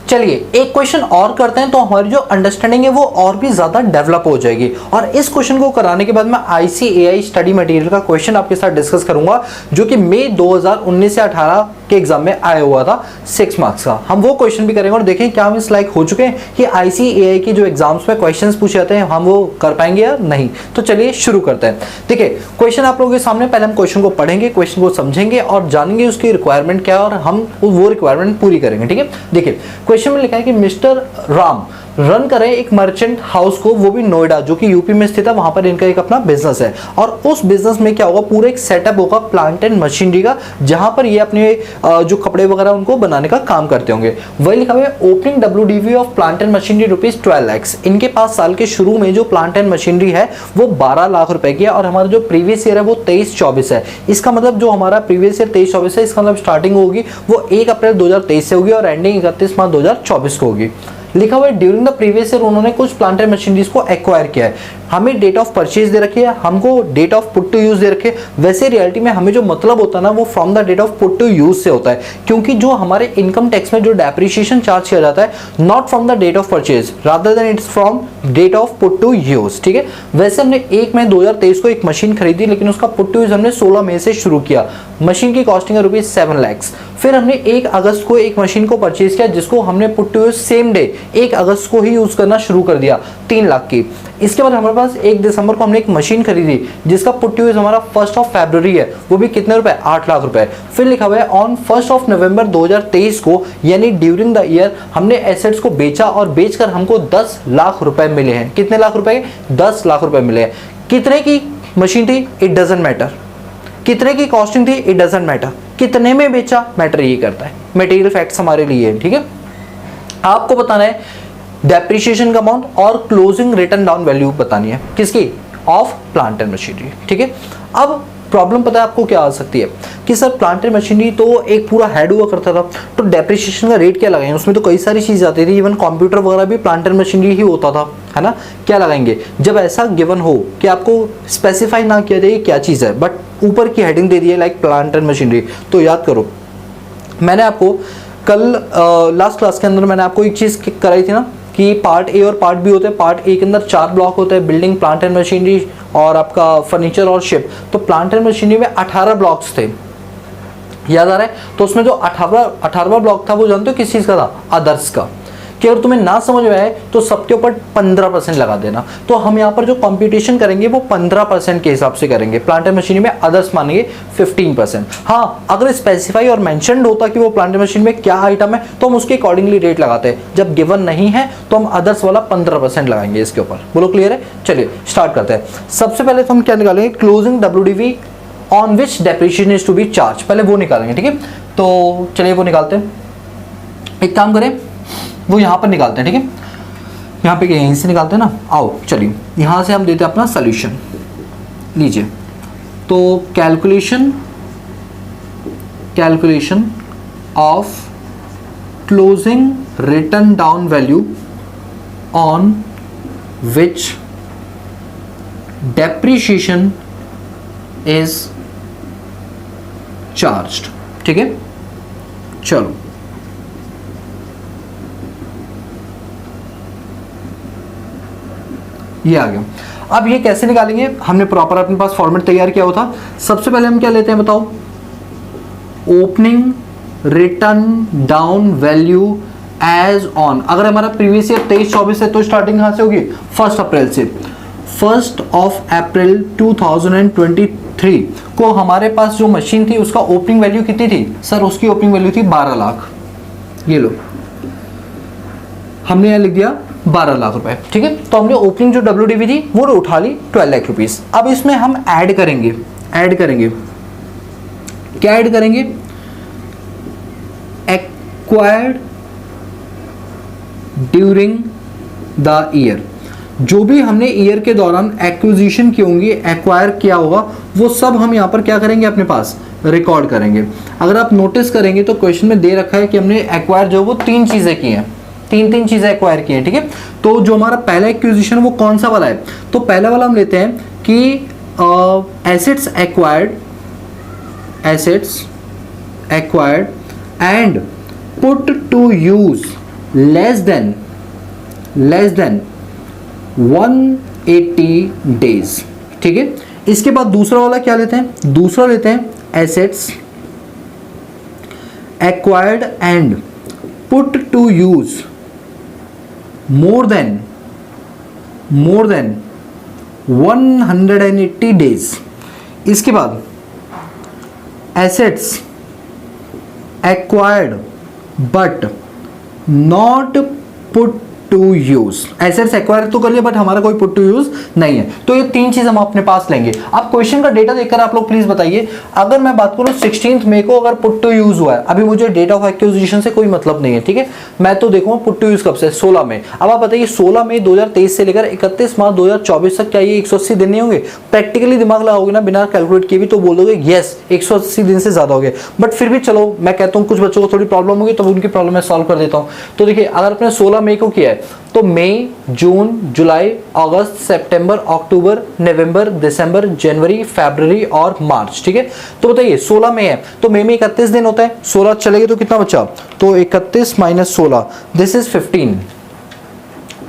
चलिए एक क्वेश्चन और करते हैं तो हमारी जो अंडरस्टैंडिंग है वो और भी ज्यादा डेवलप हो जाएगी। और इस क्वेश्चन को कराने के बाद मैं ICAI स्टडी मटेरियल का क्वेश्चन आपके साथ डिस्कस करूंगा जो कि मई 2019 से 18 के एग्जाम में आया हुआ था 6 मार्क्स का। हम वो क्वेश्चन भी करेंगे और देखें क्या हम इस लायक हो चुके हैं कि ICAI की जो एग्जाम्स में क्वेश्चंस पूछे जाते हैं हम वो कर पाएंगे या नहीं। तो चलिए शुरू करते हैं। देखिए क्वेश्चन आप लोगों के सामने, पहले हम क्वेश्चन को पढ़ेंगे, क्वेश्चन को समझेंगे और जानेंगे उसकी रिक्वायरमेंट क्या है और हम वो रिक्वायरमेंट पूरी करेंगे। ठीक है, देखिए क्वेश्चन में लिखा है कि मिस्टर राम रन करें एक मर्चेंट हाउस को, वो भी नोएडा जो कि यूपी में स्थित है, वहां पर इनका एक अपना बिजनेस है और उस बिजनेस में क्या होगा, पूरा एक सेटअप होगा प्लांट एंड मशीनरी का, जहां पर ये अपने जो कपड़े वगैरह उनको बनाने का काम करते होंगे। वही लिखा हुआ है opening WDV of plant and machinery ₹12 lakh. इनके पास साल के शुरू में जो प्लांट एंड मशीनरी है वो 12 लाख रुपए की है और हमारा जो प्रीवियस ईयर है वो 23-24 है। इसका मतलब जो हमारा प्रीवियस ईयर 23-24 है, इसका मतलब स्टार्टिंग होगी वो 1 अप्रैल 2023 से होगी और एंडिंग 31 मार्च 2024 को होगी। लिखा हुआ है ड्यूरिंग द प्रीवियस ईयर उन्होंने कुछ प्लांट एंड मशीनरीज को एक्वायर किया है। हमें डेट ऑफ परचेज दे रखी है, हमको date of put to use दे रखे। वैसे रियलिटी में हमें जो मतलब होता है ना वो from the date of put to use से होता है, क्योंकि जो हमारे इनकम टैक्स में जो डेप्रिसिएशन चार्ज किया जाता है not from the date of purchase rather than it's from date of put to use. ठीक है, वैसे हमने 1 मई 2023 को एक मशीन खरीदी, लेकिन उसका पुट टू यूज हमने 16 मई से शुरू किया। मशीन की कॉस्टिंग है ₹7 लाख। फिर हमने 1 अगस्त को एक मशीन को परचेज किया जिसको हमने put to use same day 1 August को ही यूज करना शुरू कर दिया 3 लाख की। इसके बाद हमारे पास 1 दिसंबर को हमने एक मशीन खरीदी जिसका पुट टू यूज हमारा 1 फरवरी है, वो भी कितने रुपए, 8 लाख रुपए। फिर लिखा हुआ है ऑन 1 नवंबर 2023 को यानी ड्यूरिंग द ईयर हमने एसेट्स को बेचा और बेचकर हमको 10 लाख रुपए मिले हैं। कितने लाख रुपए? 10 लाख रुपए मिले हैं। कितने की मशीन थी? It doesn't matter. कितने की कॉस्टिंग थी? It doesn't matter. कितने में बेचा? मैटर ये करता है। मटेरियल फैक्ट्स हमारे लिए है। ठीक है, आपको बताना है डेप्रिसिएशन का अमाउंट और क्लोजिंग रिटर्न डाउन वैल्यू बतानी है। किसकी? Of plant and machinery. ठीक है, अब प्रॉब्लम पता है आपको क्या आ सकती है कि सर प्लांट एंड मशीनरी तो एक पूरा हेड हुआ करता था, तो डेप्रिसिएशन का रेट क्या लगाएंगे? उसमें तो कई सारी चीज़ आती थी, इवन कंप्यूटर वगैरह भी प्लांट एंड मशीनरी ही होता था, है ना। क्या लगाएंगे? जब ऐसा गिवन हो कि आपको स्पेसिफाई ना किया जाए क्या चीज़ है, बट ऊपर की हेडिंग दे दी है लाइक प्लांट एंड मशीनरी, तो याद करो मैंने आपको कल लास्ट क्लास के अंदर मैंने आपको एक चीज़ कराई थी ना कि पार्ट ए और पार्ट बी होते हैं। पार्ट ए के अंदर 4 ब्लॉक होते हैं, बिल्डिंग, प्लांट एंड मशीनरी और आपका फर्नीचर और शिप। तो प्लांट एंड मशीनरी में 18 ब्लॉक्स थे, याद आ रहा है? तो उसमें जो 18वां ब्लॉक था वो जानते हो किस चीज़ का था? अदर्स का। कि अगर तुम्हें ना समझ में आए तो सबके ऊपर 15% लगा देना। तो हम यहाँ पर जो कंप्यूटेशन करेंगे वो 15% के हिसाब से करेंगे। प्लांट एंड मशीनरी में अदर्स मानेंगे 15%। हाँ, अगर स्पेसिफाई और मेंशन्ड होता कि वो प्लांट एंड मशीनरी में क्या आइटम है तो हम उसके अकॉर्डिंगली रेट लगाते हैं। जब गिवन नहीं है तो हम अदर्स वाला 15% लगाएंगे इसके ऊपर। बोलो क्लियर है? चलिए स्टार्ट करते हैं। सबसे पहले तो हम क्या निकालेंगे? Closing WDV on which depreciation is to be charge, पहले वो निकालेंगे। ठीक है, तो चलिए वो निकालते हैं। एक काम करें, वो यहाँ पर निकालते हैं। ठीक है, यहाँ पे यहीं से निकालते हैं ना। आओ चलिए यहाँ से हम देते हैं अपना सॉल्यूशन। लीजिए, तो calculation of closing written down value on which depreciation is charged. ठीक है, चलो ये आ गया। अब ये कैसे निकालेंगे? हमने प्रॉपर अपने पास फॉर्मेट तैयार किया हुआ था। सबसे पहले हम क्या लेते हैं बताओ? Opening written down value as on. अगर हमारा प्रीवियस ईयर 23-24 है तो स्टार्टिंग कहां से होगी? 1 अप्रैल से। 1 अप्रैल 2023 को हमारे पास जो मशीन थी उसका ओपनिंग वैल्यू कितनी थी? सर उसकी ओपनिंग वैल्यू थी 12 लाख। ये लो, हमने यहां लिख दिया 12 लाख रुपए। ठीक है, तो हमने ओपनिंग जो WDV थी वो उठा ली 12 लाख रुपीस। अब इसमें हम ऐड करेंगे क्या ऐड करेंगे? Acquired during the year. जो भी हमने ईयर के दौरान एक्विजिशन की होंगी, एक्वायर किया होगा, वो सब हम यहाँ पर क्या करेंगे? अपने पास रिकॉर्ड करेंगे। अगर आप नोटिस करेंगे तो क्वेश्चन में दे रखा है कि हमने एक्वायर जो वो 3 चीजें की हैं, 3 चीजें एक्वायर की हैं। ठीक है, तो जो हमारा पहला एक्विजिशन वो कौन सा वाला है? तो पहला वाला हम लेते हैं कि assets acquired and put to use less than 180 days. ठीक है, इसके बाद दूसरा वाला क्या लेते हैं? दूसरा लेते हैं assets acquired and put to use more than 180 days. इसके बाद assets acquired but not put to use. Assets acquire तो कर लिया बट हमारा कोई पुट टू यूज नहीं है। तो ये तीन चीज हम अपने पास लेंगे। अब क्वेश्चन का डेटा देखकर आप लोग प्लीज बताइए, अगर मैं बात करूं 16 मई को अगर पुट टू यूज हुआ है, अभी मुझे डेट ऑफ एक्विजिशन से कोई मतलब नहीं है, ठीक है, मैं तो देखूंगा पुट टू यूज कब से, 16 मई। अब आप बताइए 16 मई 2023 से लेकर 31 मार्च 2024 तक क्या ये 180 दिन नहीं होंगे? प्रैक्टिकली दिमाग लगाओगे ना बिना कैलकुलेट किए भी तो बोल दोगे यस 180 दिन से ज्यादा हो गए। बट फिर भी चलो मैं कहता हूँ कुछ बच्चों को थोड़ी प्रॉब्लम होगी तो उनकी प्रॉब्लम मैं सॉल्व कर देता हूँ। तो देखिए अगर आपने 16 मई को किया है तो मई, जून, जुलाई, अगस्त, सितंबर, अक्टूबर, नवंबर, दिसंबर, जनवरी, फरवरी और मार्च, ठीक है। तो बताइए 16 मई है तो मई में 31 दिन होता है, 16 चलेगा तो कितना बचा? तो 31 माइनस 16 दिस इज 15।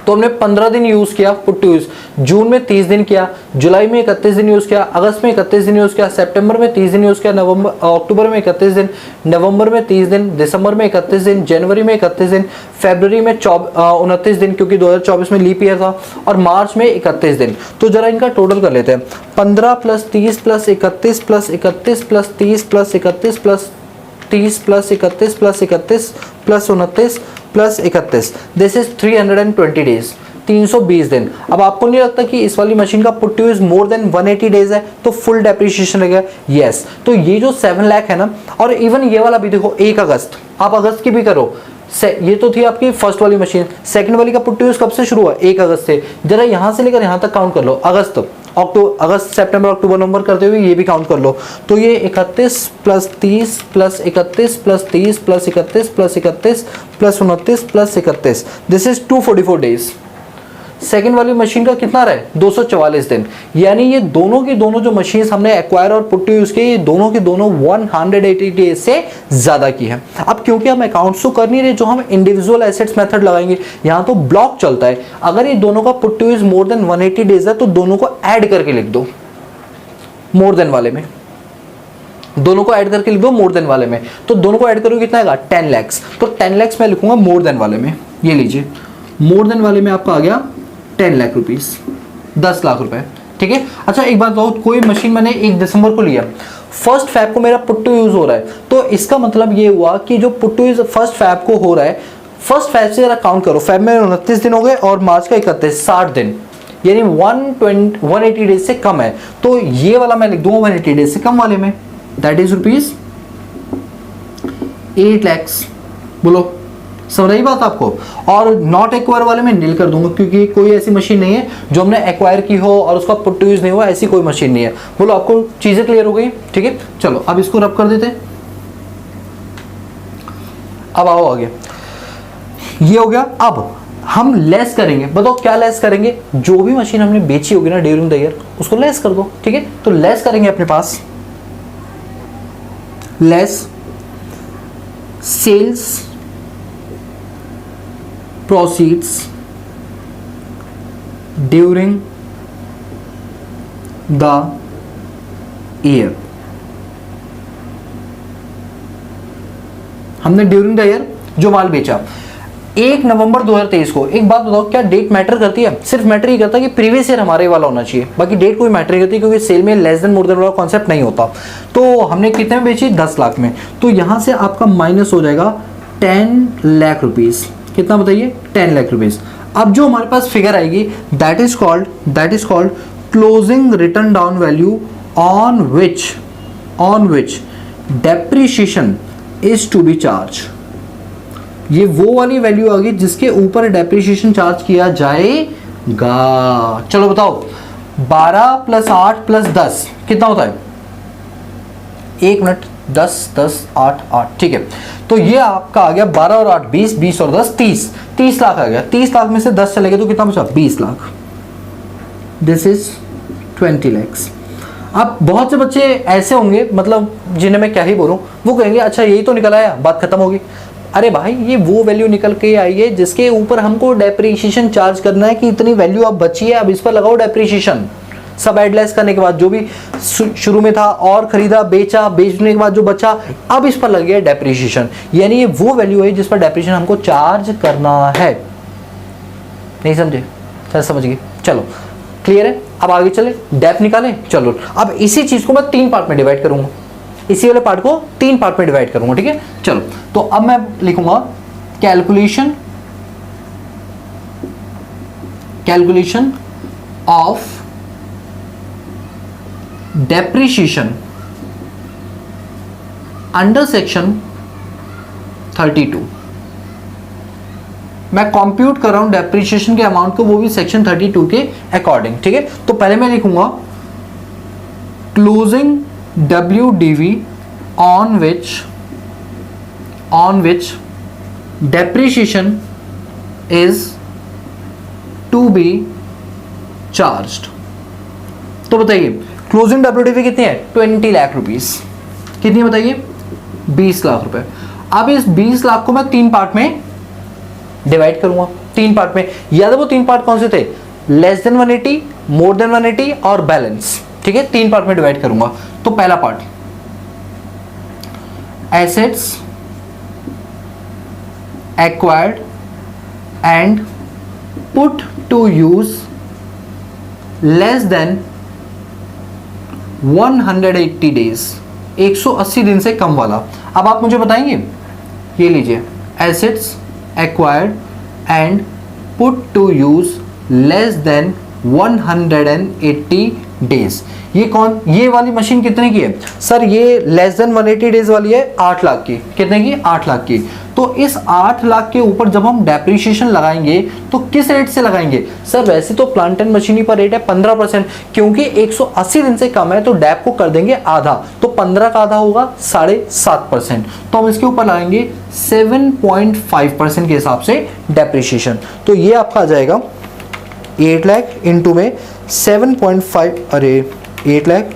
तो हमने 15 दिन यूज किया पुट टू यूज। जून में 30 दिन किया, जुलाई में 31 दिन यूज किया, अगस्त में 31 दिन यूज किया, सितंबर में 30 दिन यूज किया, अक्टूबर में 31 दिन, नवंबर में 30 दिन, दिसंबर में 31 दिन, जनवरी में 31 दिन, फरवरी में 29 दिन क्योंकि 2024 में लीप ईयर था, और मार्च में 31 दिन। तो जरा इनका टोटल कर लेते हैं। 15 plus 30 plus 31 plus 31 plus 30 plus 31 plus 30 plus 31 plus 31 plus 29 plus 31, this is 320 days, 320 दिन। अब आपको नहीं लगता कि इस वाली मशीन का put to use more than 180 days है तो फुल डेप्रिसिएशन लगेगा? यस। तो ये जो 7 लाख है ना, और इवन ये वाला भी देखो 1 अगस्त, आप अगस्त की भी करो, ये तो थी आपकी फर्स्ट वाली मशीन, सेकंड वाली का पुट टू यूज कब से शुरू हुआ? 1 अगस्त से। जरा यहां से लेकर यहां तक काउंट कर लो, अगस्त, अगस्त, सितंबर, अक्टूबर, नवंबर करते हुए ये भी काउंट कर लो। तो ये 31 plus 30 plus 31 plus 30 plus 31 plus 31 plus 29 plus 31, this is 244 days. Second वाली मशीन का कितना रहा है? 244 दिन। यानी ये दोनों की दोनों जो मशीन हमने एक्वायर और पुट टू यूज की, ये दोनों की दोनों 180 डेज से ज्यादा की है। अब क्योंकि हम अकाउंट्स तो कर नहीं रहे, जो हम इंडिविजुअल एसेट्स मेथड लगाएंगे, यहां तो ब्लॉक चलता है। अगर ये दोनों का put to use more than 180 days है तो दोनों को ऐड करके लिख दो मोर देन वाले में, दोनों को ऐड करके लिख दो मोर देन वाले में। तो दोनों को ऐड करोगे कितना आएगा? 10 लाख। तो 10 लाख मैं लिखूंगा मोर देन वाले में, ये लीजिए मोर देन वाले में आपका आ गया 10 लाख रुपीस, 10 लाख रुपए, ठीक है। अच्छा एक बात बताओ, कोई मशीन मैंने 1 दिसंबर को लिया, 1 फैब को मेरा पुट टू यूज हो रहा है, तो इसका मतलब ये हुआ कि जो पुट टू यूज 1 फैब को हो रहा है, 1 फैब से जरा काउंट करो, फैब में 29 दिन हो गए और मार्च का 31, 60 दिन, यानी 180 डेज से कम है। तो ये वाला मैं लिख दूंगा 180 डेज से कम वाले में, दैट इज रुपीज 8 लाख। बोलो समझ रही बात आपको? और नॉट एक्वायर वाले में नील कर दूंगा क्योंकि कोई ऐसी मशीन नहीं है जो हमने एक्वायर की हो और उसका पुट टू यूज नहीं हुआ, ऐसी कोई मशीन नहीं है। बोलो आपको चीजें क्लियर हो गई? ठीक है, चलो अब इसको रब कर देते हैं। अब आओ आगे, ये हो गया। अब हम लेस करेंगे, बताओ क्या लेस करेंगे? जो भी मशीन हमने बेची होगी ना ड्यूरिंग द ईयर, उसको लेस कर दो, ठीक है। तो लेस करेंगे अपने पास, less sales proceeds during the year। हमने ड्यूरिंग द ईयर जो माल बेचा 1 नवंबर 2023 को, एक बात बताओ क्या डेट मैटर करती है? सिर्फ मैटर ही करता है कि प्रीवियस ईयर हमारे वाला होना चाहिए, बाकी डेट कोई मैटर नहीं करती क्योंकि सेल में लेस देन मोर देन वाला कॉन्सेप्ट नहीं होता। तो हमने कितने में बेची? 10 लाख में। तो यहां से आपका माइनस हो जाएगा 10 लाख रुपीज। कितना बताइए? 10 लाख रुपीज। अब जो हमारे पास फिगर आएगी that is called closing written down value on which depreciation is to be charge. ये वो वाली वैल्यू आ गई जिसके ऊपर डेप्रिसिएशन चार्ज किया जाएगा। चलो बताओ 12 प्लस 8 प्लस 10 कितना होता है? 1 मिनट, 10 10 8 8, ठीक है। तो ये आपका आ गया 12 और 8 20, 20 और 10 30 लाख आ गया। 30 लाख में से 10 चले गए तो कितना बचा? 20 लाख। This is 20 lakhs। अब बहुत से बच्चे ऐसे होंगे, मतलब जिन्हें मैं क्या ही बोलूं, वो कहेंगे अच्छा यही तो निकल आया, बात खत्म होगी। अरे भाई ये वो वैल्यू निकल के आई है जिसके ऊपर हमको डेप्रिसिएशन चार्ज करना है कि इतनी वैल्यू अब बची है, अब इस पर लगाओ डेप्रिसिएशन। सब ऐड लेस करने के बाद जो भी शुरू में था और खरीदा, बेचा, बेचने के बाद जो बचा, अब इस पर लग गया डेप्रिसिएशन, यानी ये वो वैल्यू है जिस पर डेप्रिसिएशन हमको चार्ज करना है। नहीं समझे? सर समझ गए, चलो क्लियर है। अब आगे चले, डेप निकालें। चलो अब इसी चीज को मैं 3 पार्ट में डिवाइड करूंगा, इसी वाले पार्ट को 3 पार्ट में डिवाइड करूंगा, ठीक है। चलो तो अब मैं लिखूंगा calculation of depreciation under section 32। मैं कंप्यूट कर रहा हूं डेप्रिसिएशन के अमाउंट को, वो भी सेक्शन 32 के अकॉर्डिंग, ठीक है। तो पहले मैं लिखूंगा closing WDV on which depreciation is to be charged। तो बताइए क्लोजिंग WDV कितनी है? 20 लाख रुपीस। कितनी बताइए? 20 लाख रुपए। अब इस 20 लाख को मैं 3 पार्ट में डिवाइड करूंगा, 3 पार्ट में। याद है वो 3 पार्ट कौन से थे? लेस देन 180, मोर देन 180 और बैलेंस, ठीक है। 3 पार्ट में डिवाइड करूंगा। तो पहला part assets acquired and put to use less than 180 days, 180 दिन से कम वाला। अब आप मुझे बताएंगे, ये लीजिए assets acquired and put to use less than 180 days। ये कौन, ये वाली मशीन कितने की है सर? ये लेस देन 180 डेज वाली है 8 लाख की। कितने की? 8 लाख की। तो इस 8 लाख के ऊपर जब हम डेप्रिसिएशन लगाएंगे तो किस रेट से लगाएंगे सर? वैसे तो प्लांट एंड मशीनरी पर रेट है 15%, क्योंकि 180 दिन से कम है तो डेप को कर देंगे आधा, तो 15 का आधा होगा 7.5%। तो हम इसके ऊपर लगाएंगे 7.5% के हिसाब से डेप्रिसिएशन। तो ये आपका आ जाएगा 8 लाख इंटू में 7.5, अरे 8 लाख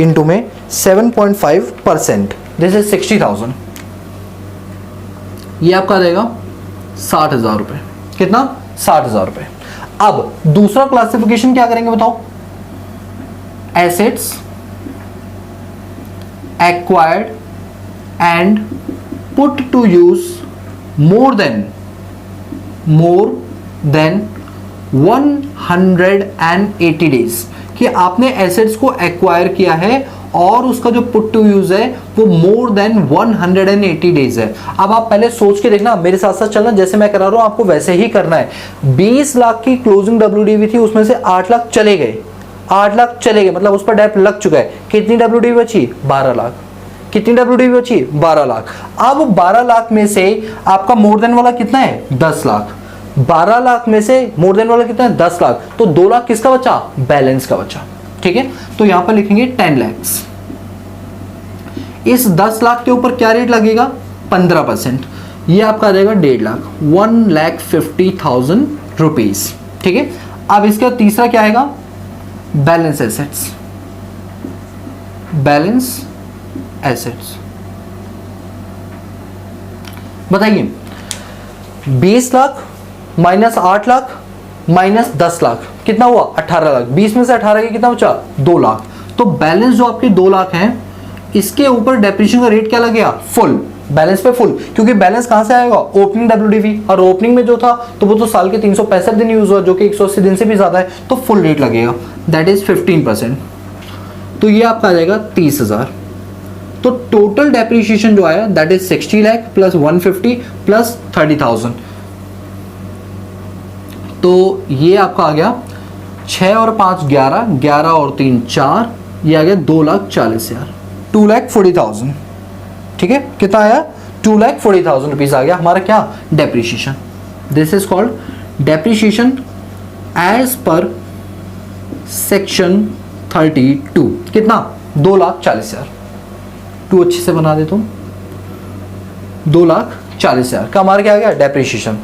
इंटू में 7.5%, दिस इज 60,000। ये आपका आ जाएगा 60,000 रुपए। कितना? 60,000 रुपए। अब दूसरा क्लासिफिकेशन क्या करेंगे बताओ? Assets acquired and put to use more than 180 days, कि आपने एसेट्स को एक्वायर किया है और उसका जो पुट टू यूज है वो मोर देन 180 डेज है। अब आप पहले सोच के देखना, मेरे साथ साथ चलना, जैसे मैं करा रहा हूं आपको वैसे ही करना है। 20 लाख की क्लोजिंग WDV थी, उसमें से 8 लाख चले गए, 8 लाख चले गए, मतलब उस पर डेप लग चुका है। कितनी WDV बची? 12 लाख। कितनी WDV बची? 12 लाख। अब 12 लाख में से आपका मोर देन वाला कितना है? 10 लाख। 12 लाख में से मोर देन वाला कितना है? 10 लाख। तो 2 लाख किसका बचा? बैलेंस का बचा, ठीक है। तो यहां पर लिखेंगे 10 लाख। इस 10 लाख के ऊपर क्या रेट लगेगा? 15%। ये आपका आ जाएगा 1.5 लाख, 1,50,000 रुपीज, ठीक है। अब इसका तीसरा क्या आएगा? Balance assets. बैलेंस एसेट्स बताइए, 20 लाख माइनस 8 लाख माइनस 10 लाख कितना हुआ? 18 लाख। 20 में से 18 के कितना बचा? 2 लाख। तो बैलेंस जो आपके 2 लाख हैं, इसके ऊपर डेप्रिसिएशन का रेट क्या लगेगा? फुल। बैलेंस पे फुल, क्योंकि बैलेंस कहां से आएगा? ओपनिंग WDV, और ओपनिंग में जो था तो वो तो साल के 365 दिन यूज हुआ, जो कि 180 दिन से भी ज्यादा है, तो फुल रेट लगेगा, दैट इज 15%। तो ये आपका आ जाएगा 30,000। तो टोटल डेप्रिसिएशन जो आया that is 60 lakh plus 150 plus 30,000। तो ये आपका आ गया 6 और 5 11, 11 और 3 4, ये आ गया 2,40,000, 2,40,000, ठीक है। कितना आया? 2,40,000 रुपीज आ गया हमारा क्या? Depreciation. This is called depreciation as per section 32। कितना? 2,40,000। टू अच्छे से बना दे तुम। 2,40,000 का हमारा क्या आ गया? डेप्रिसिएशन।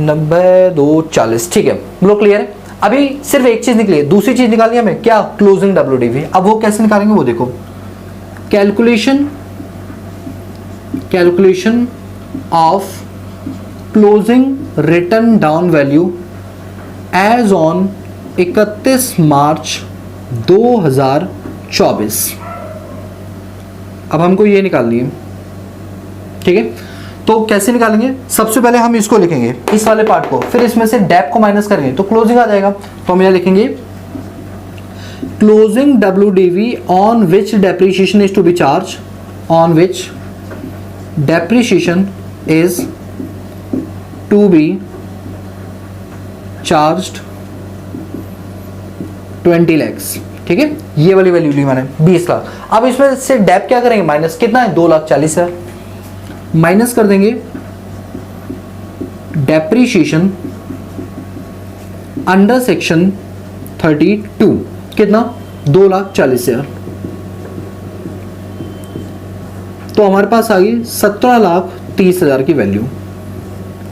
90 2 40, ठीक है। बोलो क्लियर है? अभी सिर्फ एक चीज निकली है, दूसरी चीज निकालनी है हमें, क्या? Closing WDV। अब वो कैसे निकालेंगे वो देखो। Calculation of closing written down value as on 31 March 2024। अब हमको ये निकालनी है, ठीक है। तो कैसे निकालेंगे, सबसे पहले हम इसको लिखेंगे, इस वाले पार्ट को, फिर इसमें से डेप को माइनस करेंगे तो क्लोजिंग आ जाएगा। तो हम यह लिखेंगे closing WDV on which depreciation is to be charge, on which depreciation is to be charged 20 lakhs, ठीक है। ये वाली वैल्यू ली मैंने 20 लाख। अब इसमें से डेप क्या करेंगे, माइनस कितना है 2,40,000, माइनस कर देंगे डेप्रीशिएशन अंडर सेक्शन 32, कितना 2,40,000। तो हमारे पास आ गई 17,30,000 की value.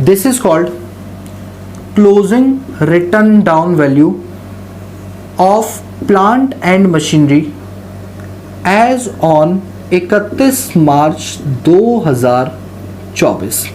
This is called closing written down value of plant and machinery as on 31 March 2024।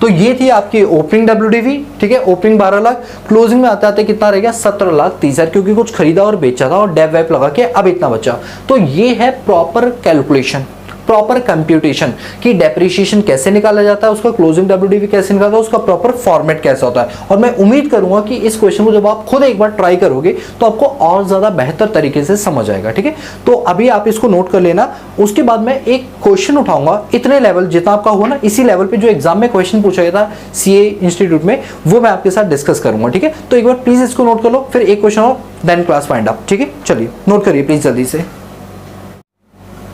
तो ये थी आपकी ओपनिंग WDV, ठीक है। ओपनिंग 12 लाख, क्लोजिंग में आते आते कितना रह गया 17,30,000, क्योंकि कुछ खरीदा और बेचा था और डेप वेप लगा के अब इतना बचा। तो ये है प्रॉपर कैलकुलेशन, प्रॉपर कंप्यूटेशन कि डेप्रीशिएशन कैसे निकाला जाता है, उसका क्लोजिंग WDV कैसे निकालता है, उसका प्रॉपर फॉर्मेट कैसा होता है। और मैं उम्मीद करूंगा कि इस क्वेश्चन को जब आप खुद एक बार ट्राई करोगे तो आपको और ज्यादा बेहतर तरीके से समझ आएगा, ठीक है। तो अभी आप इसको नोट कर लेना। उसके बाद मैं एक क्वेश्चन उठाऊंगा, इतने लेवल जितना आपका हुआ ना, इसी लेवल पे जो एग्जाम में क्वेश्चन पूछा गया था CA इंस्टीट्यूट में, वो मैं आपके साथ डिस्कस करूंगा, ठीक है। तो एक बार प्लीज इसको नोट कर लो, फिर एक क्वेश्चन और देन क्लास फाइंड अप, ठीक है। चलिए नोट करिए प्लीज जल्दी से।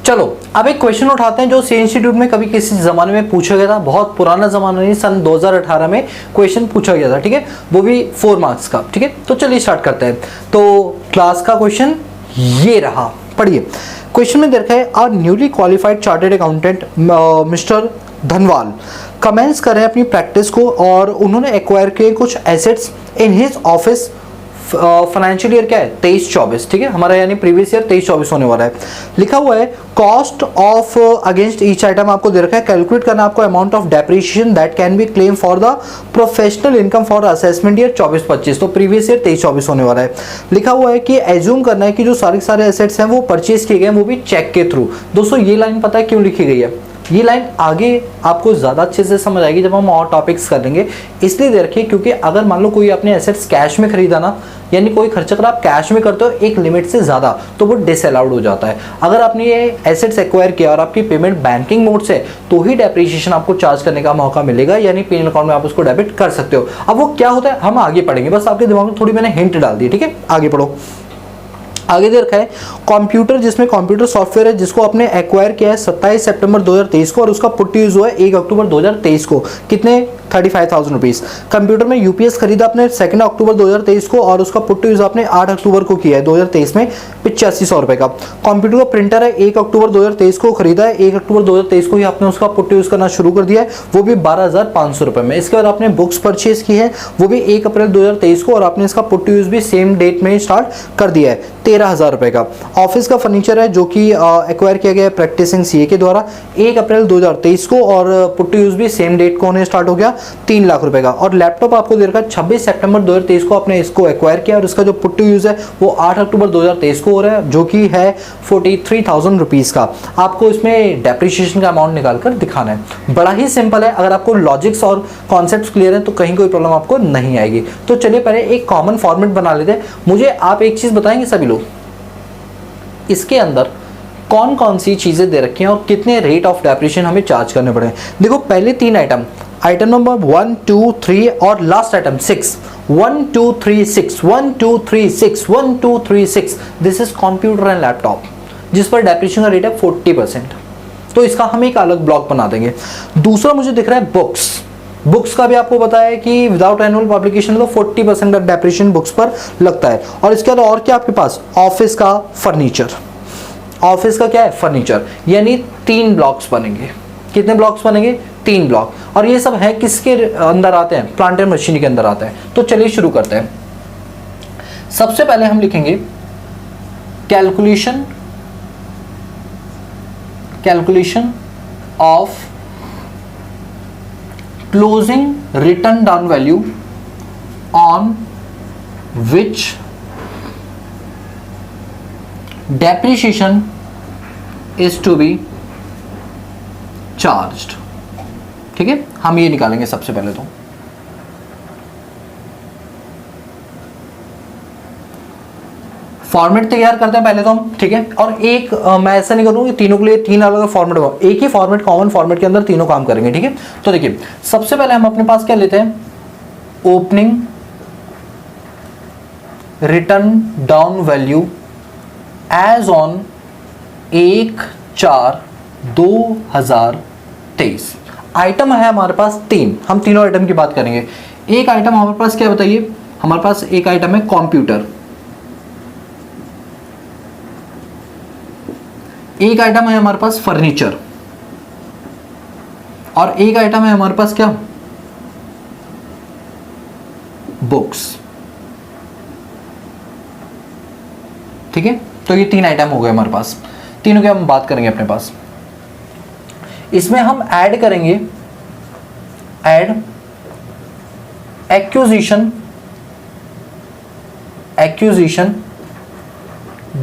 चलो अब एक क्वेश्चन उठाते हैं जो सी इंस्टीट्यूट में कभी किसी जमाने में पूछा गया था, बहुत पुराना जमाना नहीं, सन 2018 में क्वेश्चन पूछा गया था, ठीक है। वो भी 4 मार्क्स का, ठीक है। तो चलिए स्टार्ट करते हैं। तो क्लास का क्वेश्चन ये रहा, पढ़िए। क्वेश्चन में देखा है, are newly qualified chartered accountant mister Dhanwal commence कर रहे हैं अपनी प्रैक्टिस को और उन्होंने एक्वायर किए कुछ assets in his office. Financial year क्या है 23-24, ठीक है हमारा, यानी प्रीवियस ईयर 23-24 होने वाला है। लिखा हुआ है cost of against each item आपको दे रखा है, कैलकुलेट करना आपको amount of depreciation that can be claim for the professional income for assessment year 24-25। तो प्रीवियस ईयर 23-24 होने वाला है। लिखा हुआ है कि एज्यूम करना है कि जो सारे एसेट्स हैं वो परचेज किए गए, वो भी चेक के थ्रू। दोस्तों ये लाइन पता है क्यों लिखी गई है, ये लाइन आगे आपको ज़्यादा अच्छे से समझ आएगी जब हम और टॉपिक्स कर लेंगे। इसलिए दे रखिए क्योंकि अगर मान लो कोई अपने एसेट्स कैश में खरीदा ना, यानी कोई खर्चा अगर आप कैश में करते हो एक लिमिट से ज़्यादा, तो वो डिसअलाउड हो जाता है। अगर आपने ये एसेट्स एक्वायर किया और आपकी पेमेंट बैंकिंग मोड से, तो ही डेप्रिसिएशन आपको चार्ज करने का मौका मिलेगा, यानी पीएनएल अकाउंट में आप उसको डेबिट कर सकते हो। अब वो क्या होता है हम आगे पढ़ेंगे, बस आपके दिमाग में थोड़ी मैंने हिंट डाल दी, ठीक है। आगे पढ़ो। आगे दे रखा है कंप्यूटर, जिसमें कंप्यूटर सॉफ्टवेयर है जिसको आपने एक्वायर किया है 27 सितंबर 2023 को और उसका पुट यूज हुआ है 1 अक्टूबर 2023 को, कितने 35,000 रुपीज। कंप्यूटर में यूपीएस खरीदा आपने 2 अक्टूबर 2023 को और उसका पुट यूज आपने 8 अक्टूबर को किया है 2023 में 8500 रुपए का। कंप्यूटर का प्रिंटर है 1 अक्टूबर 2023 को खरीदा है, 1 अक्टूबर 2023 को ही आपने उसका पुट यूज करना शुरू कर दिया है, वो भी 12,500 रुपए में। इसके बाद आपने बुक्स परचेज की है, वो भी 1 अप्रैल 2023 को और आपने इसका पुट यूज भी सेम डेट में स्टार्ट कर दिया है 13,000 रुपए का। ऑफिस का फर्नीचर है जो कि एक्वायर किया गया है प्रैक्टिसिंग सीए के द्वारा 1 अप्रैल 2023 को और पुट यूज भी सेम डेट को होने स्टार्ट हो गया 3 लाख रुपए का। और लैपटॉप आपको दे रखा है 26 सितंबर 2023 को आपने इसको एक्वायर किया और इसका जो पुट यूज है वो 8 अक्टूबर 2023 को हो रहा है, जो कि है 43,000 रुपीज का। आपको इसमें डेप्रिसिएशन का अमाउंट निकाल कर दिखाना है। बड़ा ही सिंपल है, अगर आपको लॉजिक्स और कॉन्सेप्ट्स क्लियर है तो कहीं कोई प्रॉब्लम आपको नहीं आएगी। तो चलिए पहले एक कॉमन फॉर्मेट बना लेते हैं। मुझे आप एक चीज बताएंगे सभी लोग, इसके अंदर कौन कौन सी चीजें दे रखी हैं और कितने रेट ऑफ डेप्रिसिएशन हमें चार्ज करने पड़े। देखो पहले 3 आइटम नंबर 1, 2, 3 और last item 6, 1, 2, 3, 6, 1, 2, 3, 6, 1, 2, 3, 6। This is computer and laptop जिस पर डेप्रिसिएशन का रेट है 40%। तो इसका हम एक अलग ब्लॉक बना देंगे। दूसरा मुझे दिख रहा है बुक्स का भी आपको बताया है कि विदाउट एनुअल पब्लिकेशन तो 40% का डेप्रिसिएशन बुक्स पर लगता है। और इसके बाद और क्या आपके पास, ऑफिस का फर्नीचर। ऑफिस का क्या है फर्नीचर, यानी 3 ब्लॉक्स बनेंगे। कितने ब्लॉक्स बनेंगे 3 ब्लॉक। और ये सब है किसके अंदर आते हैं, प्लांट एंड मशीनरी के अंदर आते हैं। तो चलिए शुरू करते हैं। सबसे पहले हम लिखेंगे calculation of closing written down value on which depreciation is to be charged. ठीक है, हम ये निकालेंगे सबसे पहले। तो फॉर्मेट तैयार करते हैं पहले तो हम, ठीक है। और एक मैं ऐसा नहीं करूँगा कि तीनों के लिए तीन अलग अलग फॉर्मेट होगा, एक ही फॉर्मेट, कॉमन फॉर्मेट के अंदर तीनों काम करेंगे, ठीक है। तो देखिए सबसे पहले हम अपने पास क्या लेते हैं, opening written down value as on 1/4/2023। Item है हमारे पास तीन, हम तीनों आइटम की बात करेंगे। एक आइटम हमारे पास क्या बताइए, हमारे पास एक आइटम है कंप्यूटर, एक आइटम है हमारे पास फर्नीचर, और एक आइटम है हमारे पास क्या, बुक्स। ठीक है, तो ये तीन आइटम हो गए हमारे पास, तीनों की हम बात करेंगे अपने पास। इसमें हम ऐड करेंगे, add acquisition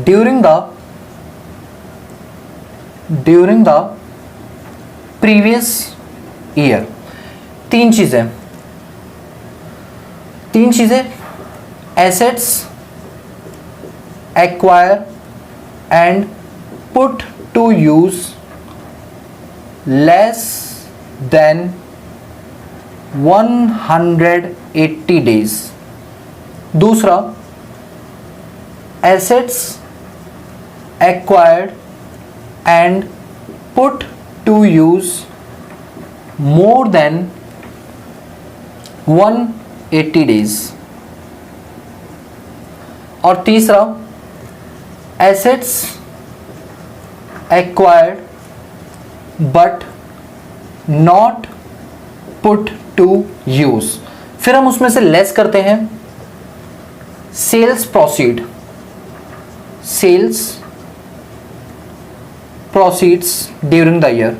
during the previous year. तीन चीजें, assets acquire and put to use less than 180 days. दूसरा, assets acquired and put to use more than 180 days. और तीसरा, assets acquired but not put to use. फिर हम उसमें से less करते हैं sales proceeds during the year,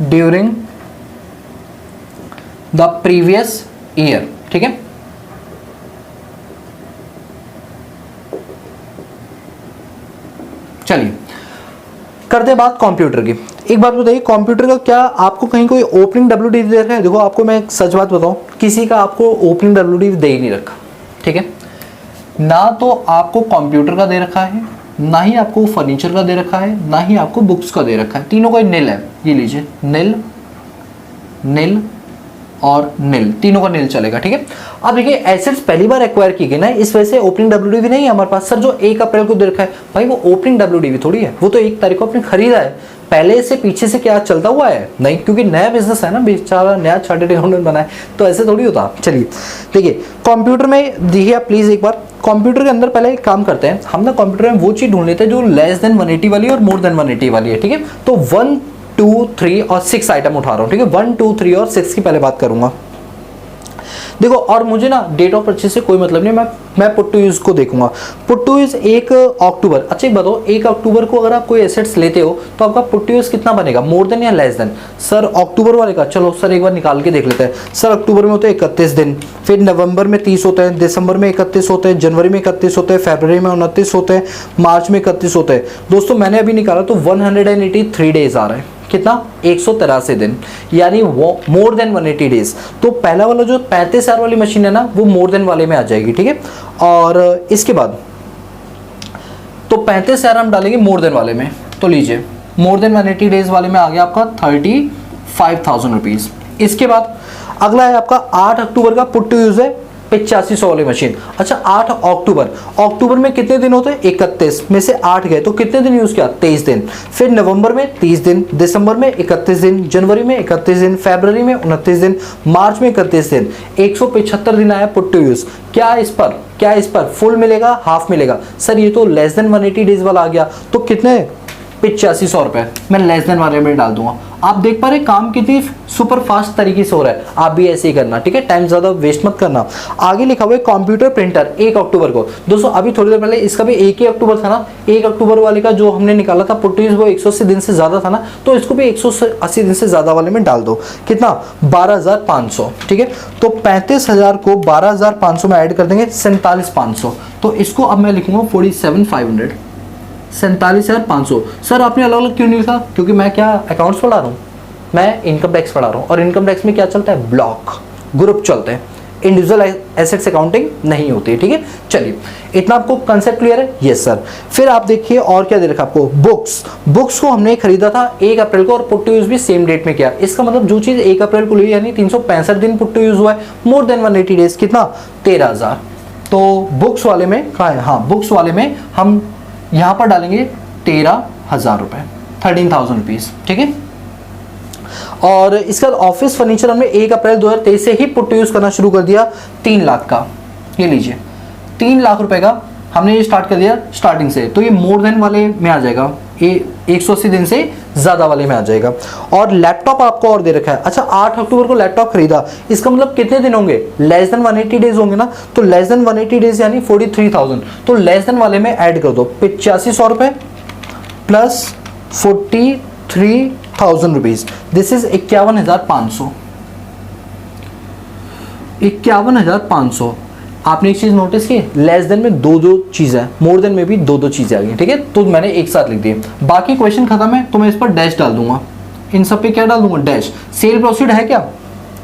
during the previous year. ठीक है, चलिए करते हैं बात कंप्यूटर की। एक बात बताइए, कंप्यूटर का क्या आपको कहीं कोई ओपनिंग WD दे रखा है? देखो आपको मैं एक सच बात बताऊं, किसी का आपको ओपनिंग WD दे ही नहीं रखा। ठीक है, ना तो आपको कंप्यूटर का दे रखा है, ना ही आपको फर्नीचर का दे रखा है, ना ही आपको बुक्स का दे रखा है। तीनों का नील है, ये लीजिए, नील नील और नील, तीनों का नील चलेगा। ठीक है, अब देखिए एसेट्स पहली बार एक्वायर की गई ना, इस वजह से ओपनिंग WD भी नहीं है हमारे पास। सर जो 1 अप्रैल को दे रखा है, भाई वो ओपनिंग WD भी थोड़ी है, वो तो 1 तारीख को आपने खरीदा है। पहले से पीछे से क्या चलता हुआ है? नहीं, क्योंकि नया बिजनेस है ना, बेचारा नया चार्टर्ड अकाउंटेंट बना है, तो ऐसे थोड़ी होता। चलिए देखिए कंप्यूटर में देखिए आप प्लीज एक बार, कंप्यूटर के अंदर पहले एक काम करते हैं हम ना, कंप्यूटर में वो चीज ढूंढ लेते हैं जो लेस देन 180 वाली और मोर देन 180 वाली है। ठीक है, तो 1, 2, 3 और 6 आइटम उठा रहा हूँ। ठीक है, 1, 2, 3 और 6 की पहले बात करूंगा। देखो, और मुझे ना डेट ऑफ परचेज से कोई मतलब नहीं, मैं पुट टू यूज को देखूंगा। पुट टू यूज 1 अक्टूबर। अच्छा एक बताओ, 1 अक्टूबर को अगर आप कोई एसेट्स लेते हो तो आपका पुट टू यूज कितना बनेगा, मोर देन या लेस देन? सर अक्टूबर वाले का, चलो सर एक बार निकाल के देख लेते हैं। सर अक्टूबर में होते हैं 31 दिन, फिर नवंबर में 30 होते हैं, दिसंबर में 31 होते हैं, जनवरी में 31 होते हैं, फरवरी में 29 होते हैं, मार्च में 31 होते हैं। दोस्तों मैंने अभी निकाला तो 183 डेज आ रहा है। कितना? 183 दिन, यानी वो मोर देन 180 डेज। तो पहला वाला जो 35,000 वाली मशीन है ना, वो मोर देन वाले में आ जाएगी। ठीक है, और इसके बाद तो 35,000 हम डालेंगे मोर देन वाले में, तो लीजिए मोर देन 180 डेज वाले में आ गया आपका 35,000 रुपीज। इसके बाद अगला है आपका 8 अक्टूबर का पुट टू यूज है 8500 वाली मशीन। अच्छा 8 अक्टूबर में कितने दिन होते हैं? 31 में से 8 गए तो कितने दिन यूज किया? 23 दिन। फिर नवंबर में 30 दिन, दिसंबर में 31 दिन, जनवरी में 31 दिन, फरवरी में 29 दिन, मार्च में 31 दिन, 175 दिन आया पुट टू यूज। क्या इस पर फुल मिलेगा, हाफ मिलेगा? सर ये तो लेस देन 180 डेज वाला आ गया, तो कितने 8500 रुपए मैं लेस देन वाले में डाल दूंगा। आप देख पा रहे काम कितनी सुपर फास्ट तरीके से हो रहा है, आप भी ऐसे ही करना, ठीक है, टाइम ज्यादा वेस्ट मत करना। आगे लिखा हुआ है कंप्यूटर प्रिंटर 1 अक्टूबर को। दोस्तों अभी थोड़ी देर पहले इसका भी 1 ही अक्टूबर था ना, 1 अक्टूबर वाले का जो हमने निकाला था पुट्टीज वो 180 दिन से ज्यादा था ना, तो इसको भी 180 दिन से ज्यादा वाले में डाल दो। कितना? 12500, ठीक है। तो 35000 को 12500 में ऐड कर देंगे 47500, तो इसको अब मैं लिखूंगा 47500, 47500। सर आपने अलग अलग क्यों नहीं लिखा? क्योंकि मैं क्या अकाउंट्स पढ़ा रहा हूँ, मैं इनकम टैक्स पढ़ा रहा हूँ, और इनकम टैक्स में क्या चलता है? ब्लॉक ग्रुप चलते हैं, इंडिविजुअल एसेट्स अकाउंटिंग नहीं होती है, ठीक है। चलिए इतना आपको कंसेप्ट क्लियर है? Yes sir. फिर आप देखिए और क्या दे रखा आपको, बुक्स को हमने खरीदा था 1 अप्रैल को और पुट टू यूज भी सेम डेट में किया। इसका मतलब जो चीज 1 अप्रैल को ली यानी 365 दिन पुट टू यूज हुआ है, मोर देन 180 डेज, कितना? 13000। तो बुक्स वाले में कहाँ है? हाँ, बुक्स वाले में हम यहाँ पर डालेंगे 13000 रुपए, 13,000 रुपीज, ठीक है। और इसका ऑफिस फर्नीचर हमने 1 अप्रैल 2023 से ही पुट यूज करना शुरू कर दिया, 3 लाख का। ये लीजिए 3 लाख रुपए का हमने ये स्टार्ट कर दिया स्टार्टिंग से, तो ये मोर देन वाले में आ जाएगा, ये 180 दिन से ज्यादा वाले में आ जाएगा। और लैपटॉप आपको और दे रखा है। अच्छा 8 अक्टूबर को लैपटॉप खरीदा, इसका मतलब कितने दिन होंगे? लेस देन 180 डेज होंगे ना, तो लेस देन 180 डेज यानी 43,000, तो लेस देन वाले में ऐड कर दो 8500 रुपए प्लस 43,000 रुपीज, दिस इज 51,500। 51,500। आपने एक चीज नोटिस की, लेस देन में दो चीजें है, मोर देन में भी दो चीजें आ गई, ठीक है, तो मैंने एक साथ लिख दी। बाकी क्वेश्चन खत्म है तो मैं इस पर डैश डाल दूंगा, इन सब पे क्या डाल दूंगा? डैश। सेल प्रोसीड है क्या?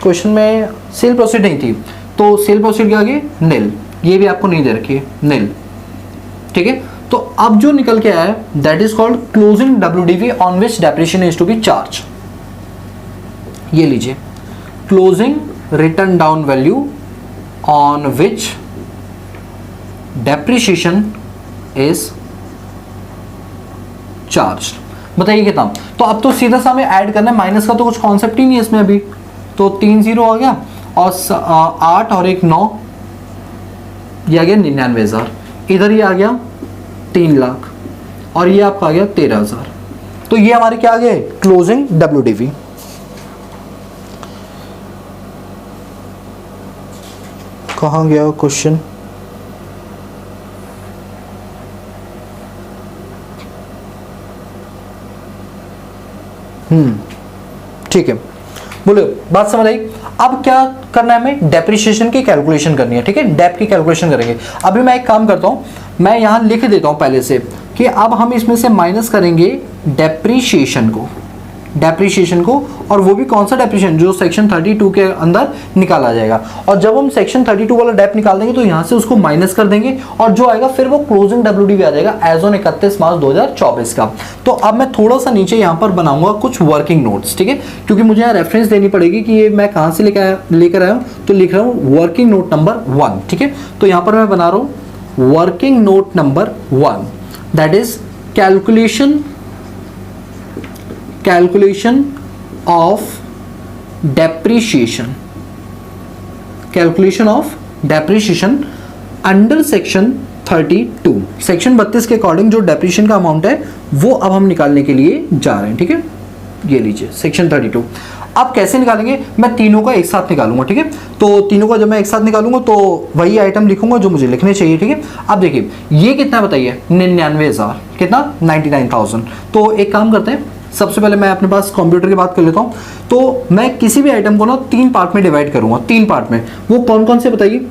क्वेश्चन में सेल प्रोसीड नहीं थी, तो सेल प्रोसीड के आगे नील, ये भी आपको नहीं दे रखी है, नील, ठीक है। तो अब जो निकल के आया है that is called closing WDV on which depreciation is to be charge. ये लीजिए, closing written down value on which depreciation is charged। बताइए कितना? तो अब तो सीधा सा हमें ऐड करना है, माइनस का तो कुछ कॉन्सेप्ट ही नहीं है इसमें अभी, तो 3 0 आ गया और 8 और 1 9, ये आ गया 99,000, इधर ये आ गया 3 लाख और ये आपका आ गया 13,000। तो ये हमारे क्या आ गए? Closing WDV। कहाँ गया क्वेश्चन? ठीक है, बोलो, बात समझ आई? अब क्या करना है हमें? डेप्रिसिएशन की कैलकुलेशन करनी है, ठीक है, डेप की कैलकुलेशन करेंगे। अभी मैं एक काम करता हूं, मैं यहां लिख देता हूं पहले से कि अब हम इसमें से माइनस करेंगे डेप्रिसिएशन को, और वो भी कौन सा डेप्रिसिएशन? जो सेक्शन 32 के अंदर निकाला जाएगा। और जब हम सेक्शन 32 वाला डेप निकाल देंगे तो यहां से उसको माइनस कर देंगे और जो आएगा फिर वो क्लोजिंग WDV आ जाएगा एज ऑन 31 मार्च 2024 का। तो अब मैं थोड़ा सा नीचे यहां पर बनाऊंगा कुछ वर्किंग नोट्स, ठीक है, क्योंकि मुझे यहाँ रेफरेंस देनी पड़ेगी कि ये मैं कहां से लेकर आया हूं, तो लिख रहा हूं वर्किंग नोट नंबर 1, ठीक है। तो यहां पर मैं बना रहा हूं working note number 1, that is calculation of depreciation under section 32। Section 32 के अकॉर्डिंग जो डेप्रिसिएशन का अमाउंट है वो अब हम निकालने के लिए जा रहे हैं, ठीक है। ये लीजिए सेक्शन 32। अब कैसे निकालेंगे? मैं तीनों का एक साथ निकालूंगा, ठीक है। तो तीनों का जब मैं एक साथ निकालूंगा तो वही आइटम लिखूंगा जो मुझे लिखने चाहिए, ठीक है। अब देखिए ये कितना बताइए? 99,000, कितना? 99,000। तो एक काम करते हैं, सबसे पहले मैं अपने पास कंप्यूटर की बात कर लेता हूं। तो मैं किसी भी आइटम को ना 3 पार्ट में डिवाइड करूंगा, 3 पार्ट में। वो कौन कौन से बताइए?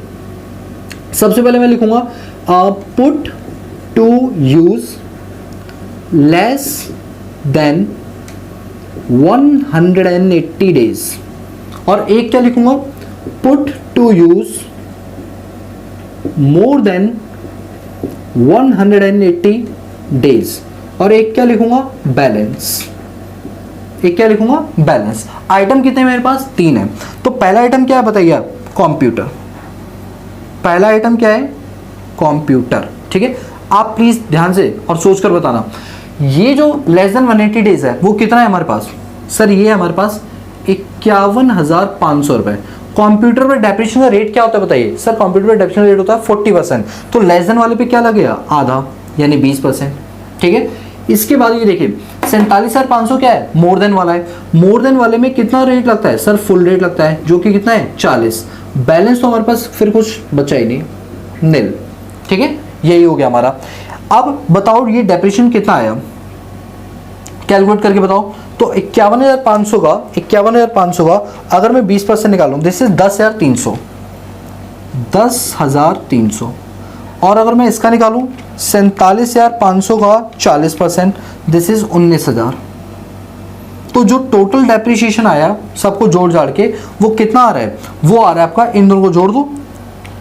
सबसे पहले मैं लिखूंगा put to use less than 180 days, और एक क्या लिखूंगा? Put to use more than 180 days, और एक क्या लिखूंगा? बैलेंस। एक क्या लिखूंगा? बैलेंस। आइटम कितने मेरे पास? 3 है। तो पहला आइटम क्या है बताइए? कंप्यूटर। पहला आइटम क्या है? कंप्यूटर, ठीक है। आप प्लीज ध्यान से और सोचकर बताना, ये जो लेस देन 180 डेज है वो कितना है हमारे पास? सर ये है हमारे पास 51,500 रुपए। कंप्यूटर पर डेप्रिसिएशन का रेट क्या होता है बताइए? सर कंप्यूटर पर डेप्रिसिएशन रेट होता है 40%, तो लेस देन वाले पे क्या लगेगा? आधा, यानी 20%, ठीक है। इसके बाद ये देखिए 47,500 क्या है, मोर देन वाला है। मोर देन वाले में कितना रेट लगता है सर, फुल रेट लगता है, जो कि कितना है 40। बैलेंस तो हमारे पास फिर कुछ बचा ही नहीं, नील। ठीक है, यही हो गया हमारा। अब बताओ ये डेप्रिसिएशन कितना आया, कैलकुलेट करके बताओ। तो 51,500 का अगर मैं 20% निकालूं, दिस इज 10,300, 10,300। और अगर मैं इसका निकालूं 47,500 का 40%, दिस इज 19,000। तो जो टोटल डेप्रिसिएशन आया सबको जोड़ जाड़ के वो कितना आ रहा है, वो आ रहा है आपका, इन दोनों को जोड़ दो,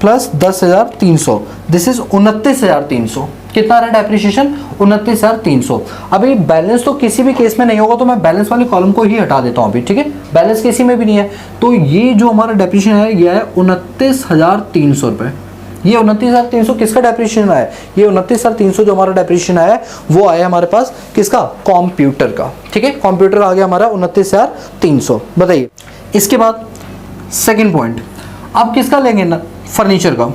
प्लस 10,300, दिस इज 29,300। कितना आ रहा है डेप्रिसिएशन, 29,300। अभी बैलेंस तो किसी भी केस में नहीं होगा, तो मैं बैलेंस वाले कॉलम को ही हटा देता हूँ अभी। ठीक है, बैलेंस किसी में भी नहीं है। तो ये जो हमारा डेप्रिसिएशन है ये है 29,300 रुपये। ये 29,300 किसका डेप्रिसिएशन आया, ये 29,300 जो हमारा डेप्रिसिएशन आया है वो आया हमारे पास किसका, कंप्यूटर का। ठीक है, कंप्यूटर आ गया हमारा 29,300। बताइए इसके बाद सेकंड पॉइंट, अब किसका लेंगे ना, फर्नीचर का।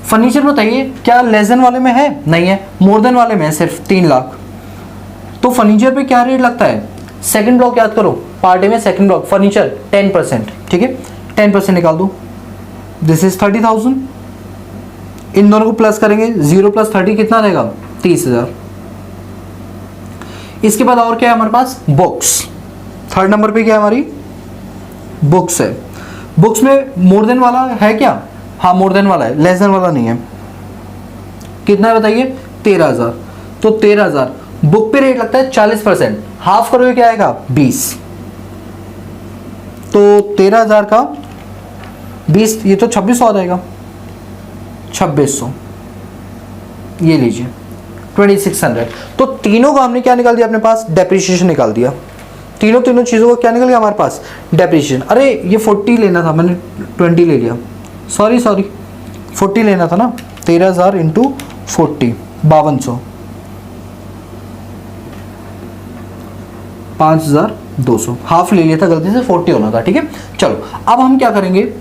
फर्नीचर बताइए क्या लेस देन वाले में है, नहीं है, मोर देन वाले में है सिर्फ 3 लाख। तो फर्नीचर पे क्या रेट लगता है, सेकंड ब्लॉक याद करो, पार्ट ए में सेकंड ब्लॉक फर्नीचर 10%। ठीक है, 10% निकाल दो, दिस इज 30,000। इन दोनों को प्लस करेंगे, 0 + 30 कितना रहेगा, 30,000। इसके बाद और क्या है हमारे पास, बुक्स। थर्ड नंबर पे क्या है हमारी, बुक्स है। बुक्स में मोर देन वाला है क्या, हाँ मोर देन वाला है, लेस देन वाला नहीं है। कितना है बताइए, 13,000। तो 13,000 बुक पे रेट लगता है 40%, हाफ करोगे क्या आएगा, 20। तो 13,000 का 20, ये तो 2,600 आ जाएगा, 2,600 ये लीजिए, 2,600। तो तीनों का हमने क्या निकाल दिया अपने पास, डेप्रिसिएशन निकाल दिया। तीनों चीज़ों का क्या निकल गया हमारे पास, डेप्रिसिएशन। अरे ये 40 लेना था, मैंने 20 ले लिया, सॉरी 40 लेना था ना। 13,000 इंटू 40, 5,200, 5,200, हाफ ले लिया था गलती से, 40 होना था। ठीक है, चलो अब हम क्या करेंगे,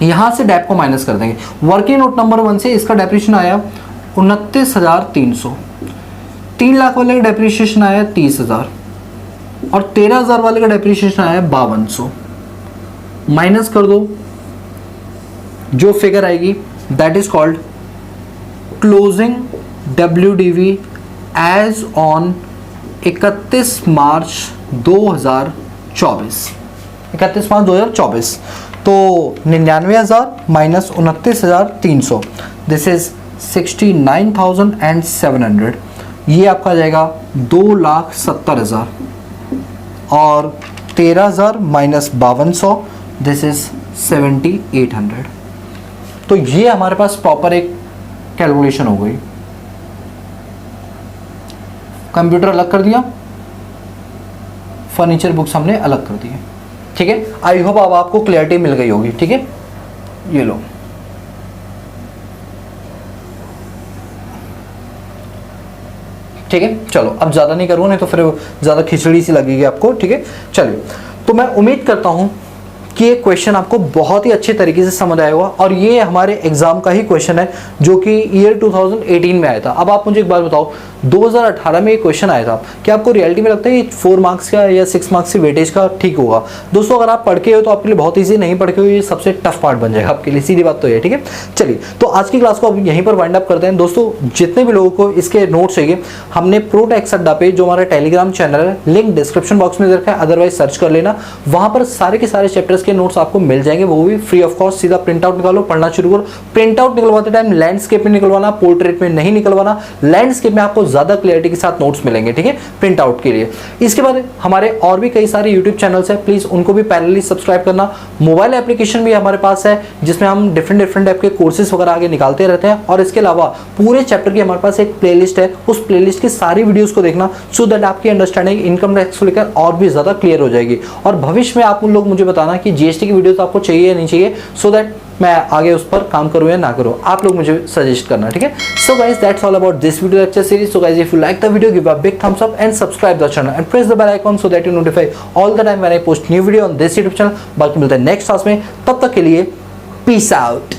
यहां से डेप को माइनस कर देंगे। वर्किंग नोट नंबर 1 से इसका डेप्रिसिएशन आया 29,300, 3 लाख वाले का डेप्रिसिएशन आया 30,000 और 13,000 वाले का डेप्रिसिएशन आया 5,200। माइनस कर दो, जो फिगर आएगी that is called closing WDV as on 31 March 2024। 31 March 2024। तो 99,000 माइनस 29,300, दिस इज 69,700। ये आपका आ जाएगा 2,70,000 और 13,000 माइनस 5,200, दिस इज 7,800। तो ये हमारे पास प्रॉपर एक कैलकुलेशन हो गई। कंप्यूटर अलग कर दिया, फर्नीचर बुक्स हमने अलग कर दिए। ठीक है, आई होप अब आपको क्लियरिटी मिल गई होगी। ठीक है, ये लो, ठीक है, चलो अब ज़्यादा नहीं करूँगा, नहीं तो फिर ज़्यादा खिचड़ी सी लगेगी आपको। ठीक है, चलिए, तो मैं उम्मीद करता हूँ कि ये क्वेश्चन आपको बहुत ही अच्छे तरीके से समझ आया होगा और ये हमारे एग्जाम का ही क्वेश्चन है जो कि ईयर 2018 में आया था। अब आप मुझे एक बात बताओ, 2018 में ये क्वेश्चन आया था, क्या आपको रियलिटी में लगता है ये 4 मार्क्स का या 6 मार्क्स की वेटेज का ठीक होगा? दोस्तों अगर आप पढ़ के हो तो आपके लिए बहुत ईजी, नहीं पढ़ के हो ये सबसे टफ पार्ट बन जाएगा आपके लिए, सीधी बात तो ये। ठीक है, चलिए तो आज की क्लास को अब यहीं पर वाइंड अप करते हैं। दोस्तों जितने भी लोगों को इसके नोट्स चाहिए, हमने प्रोटेक्स अड्डा पे जो हमारा टेलीग्राम चैनल है, लिंक डिस्क्रिप्शन बॉक्स में दे रखा है, अदरवाइज सर्च कर लेना, वहां पर सारे के सारे चैप्टर्स के नोट्स आपको मिल जाएंगे, वो भी फ्री ऑफ कॉस्ट। सीधा प्रिंट आउट निकालो, पढ़ना शुरू करो। प्रिंट आउट निकलवाते टाइम लैंडस्केप में निकलवाना, पोर्ट्रेट में नहीं निकलवाना। लैंडस्केप में आपको ज्यादा क्लियरिटी के साथ नोट्स मिलेंगे। ठीक है, प्रिंट आउट के लिए। इसके बाद हमारे और भी कई सारे यूट्यूब चैनल्स हैं, प्लीज उनको भी पैरेलली सब्सक्राइब करना। मोबाइल एप्लीकेशन भी हमारे पास है जिसमें हम डिफरेंट टाइप के कोर्सेज वगैरह आगे निकालते रहते हैं और इसके अलावा पूरे चैप्टर की हमारे पास एक प्लेलिस्ट है, उस प्लेलिस्ट की सारी वीडियोस को देखना, सो दैट आपकी अंडरस्टैंडिंग इनकम टैक्स को लेकर और भी ज्यादा क्लियर हो जाएगी। और भविष्य में आप उन लोग मुझे बताना कि जीएसटी की वीडियोस आपको चाहिए या नहीं चाहिए, सो दैट मैं आगे उस पर काम करूं या ना करूं, आप लोग मुझे सजेस्ट करना। ठीक है, so guys that's all about this video lecture series. So guys if you like the video, give a big thumbs up and subscribe the channel and press the bell icon so that you notify all the time when I post new video on this YouTube channel। बाकी मिलते हैं next class में, तब तक के लिए peace out.